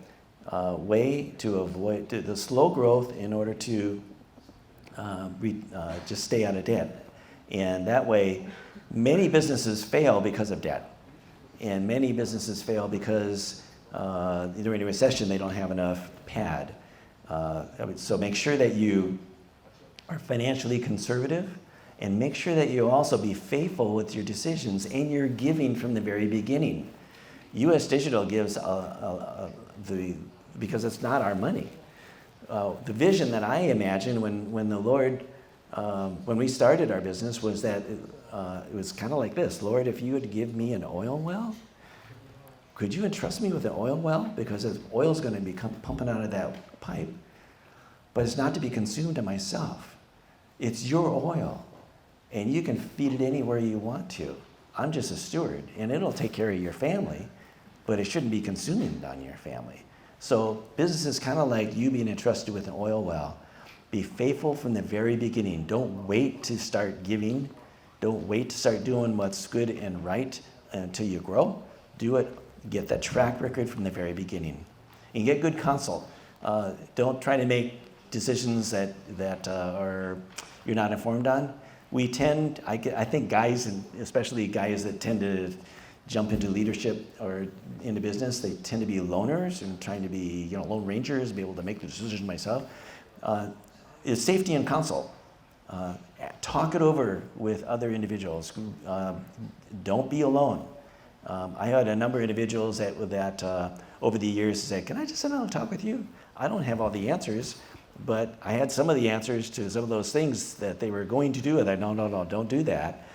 way to avoid the slow growth in order to just stay out of debt. And that way, many businesses fail because of debt. And many businesses fail because during a recession, they don't have enough pad. So make sure that you are financially conservative, and make sure that you also be faithful with your decisions and your giving from the very beginning. U.S. Digital gives because it's not our money. The vision that I imagined when the Lord, when we started our business, was that it was kind of like this: Lord, if you would give me an oil well, could you entrust me with an oil well? Because the oil's going to be pumping out of that pipe, but it's not to be consumed to myself. It's your oil, and you can feed it anywhere you want to. I'm just a steward, and it'll take care of your family, but it shouldn't be consuming on your family. So business is kind of like you being entrusted with an oil well. Be faithful from the very beginning. Don't wait to start giving. Don't wait to start doing what's good and right until you grow. Do it. Get that track record from the very beginning. And get good counsel. Don't try to make decisions that are you're not informed on. We tend, I think guys, and especially guys that tend to jump into leadership or into business, they tend to be loners and trying to be, lone rangers, be able to make the decisions myself. Is safety and counsel. Talk it over with other individuals. Don't be alone. I had a number of individuals that over the years said, "Can I just sit down and talk with you? I don't have all the answers, but I had some of the answers to some of those things that they were going to do." And I, no, don't do that,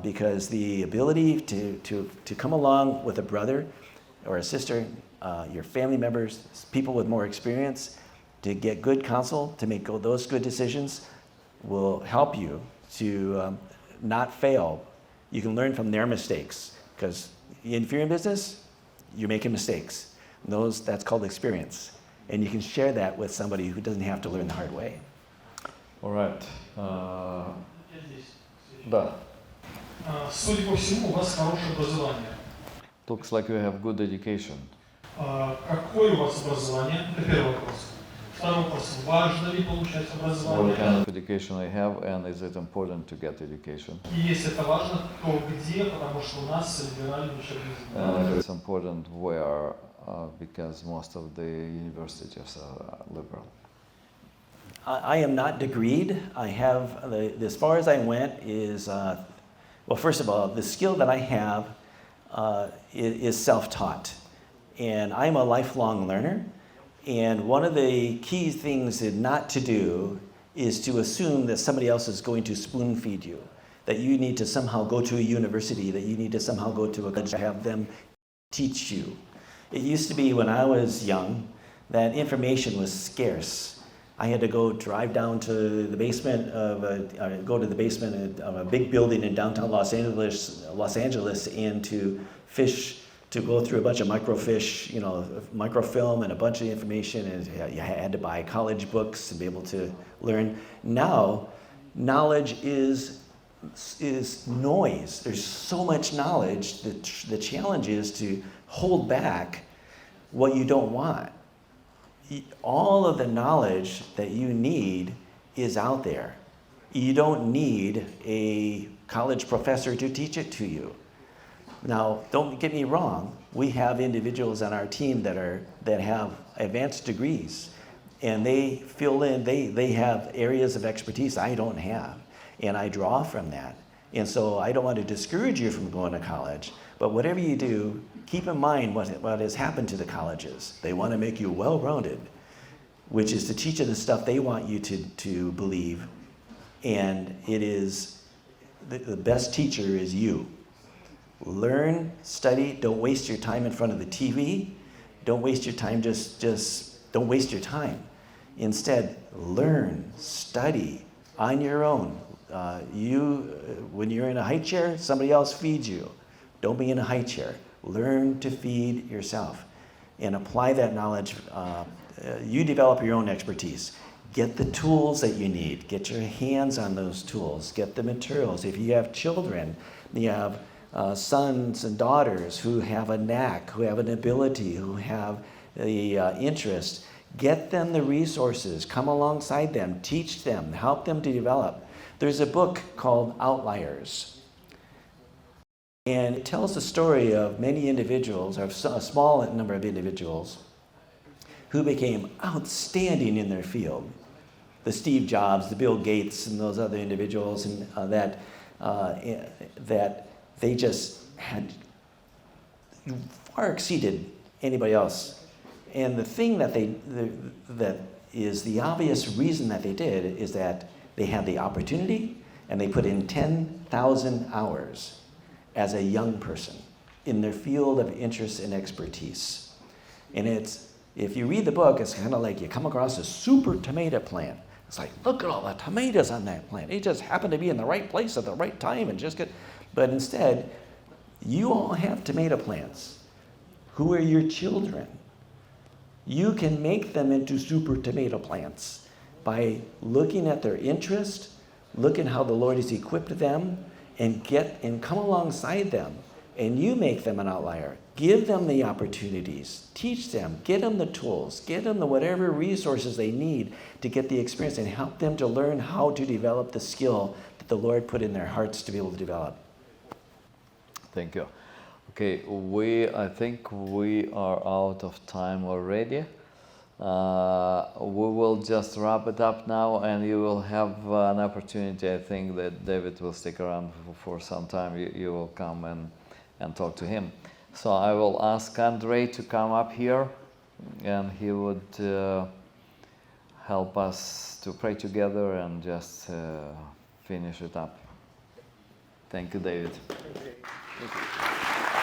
because the ability to come along with a brother or a sister, your family members, people with more experience, to get good counsel, to make those good decisions, will help you to not fail. You can learn from their mistakes, because if you're in business, you're making mistakes. That's called experience. And you can share that with somebody who doesn't have to learn the hard way. All right. Да. Судя по всему, у вас хорошее образование. Looks like you have good education. Какое у вас образование? Это первый вопрос. Второй вопрос. Важно ли получать What образование? kind of education I have, and is it important to get education? И если это важно, то где? Потому что у нас либеральный учебный And it's important where, because most of the universities are liberal. I am not degreed. I have, as far as I went is, well, first of all, the skill that I have is self-taught. And I'm a lifelong learner. And one of the key things not to do is to assume that somebody else is going to spoon feed you, that you need to somehow go to a university, that you need to somehow go to a college to have them teach you. It used to be when I was young that information was scarce. I had to go drive down to the basement of a big building in downtown Los Angeles, and to go through a bunch of microfilm and a bunch of information, and you had to buy college books to be able to learn. Now, knowledge is noise. There's so much knowledge that the challenge is to hold back what you don't want. All of the knowledge that you need is out there. You don't need a college professor to teach it to you. Now, don't get me wrong. We have individuals on our team that have advanced degrees, and they fill in. They have areas of expertise I don't have, and I draw from that. And so I don't want to discourage you from going to college, but whatever you do, keep in mind what has happened to the colleges. They want to make you well-rounded, which is to teach you the stuff they want you to believe, and it is the best teacher is you. Learn, study, don't waste your time in front of the TV. Don't waste your time, just don't waste your time. Instead, learn, study on your own. When you're in a high chair, somebody else feeds you. Don't be in a high chair. Learn to feed yourself and apply that knowledge. You develop your own expertise. Get the tools that you need. Get your hands on those tools. Get the materials. If you have children, you have sons and daughters who have a knack, who have an ability, who have the interest. Get them the resources, come alongside them, teach them, help them to develop. There's a book called Outliers. And it tells the story of many individuals, or a small number of individuals, who became outstanding in their field. The Steve Jobs, the Bill Gates, and those other individuals, and that they just had far exceeded anybody else. And the thing that that is the obvious reason that they did is that they had the opportunity and they put in 10,000 hours as a young person in their field of interest and expertise. And if you read the book, it's kind of like you come across a super tomato plant. It's like, look at all the tomatoes on that plant. It just happened to be in the right place at the right time and just get. But instead, you all have tomato plants. Who are your children? You can make them into super tomato plants by looking at their interest, looking how the Lord has equipped them, and come alongside them. And you make them an outlier. Give them the opportunities. Teach them. Get them the tools. Get them the whatever resources they need to get the experience, and help them to learn how to develop the skill that the Lord put in their hearts to be able to develop. Thank you. Okay, I think we are out of time already. We will just wrap it up now, and you will have an opportunity. I think that David will stick around for some time. You will come and talk to him. So I will ask Andre to come up here, and he would help us to pray together and just finish it up. Thank you, David. Okay. Thank you.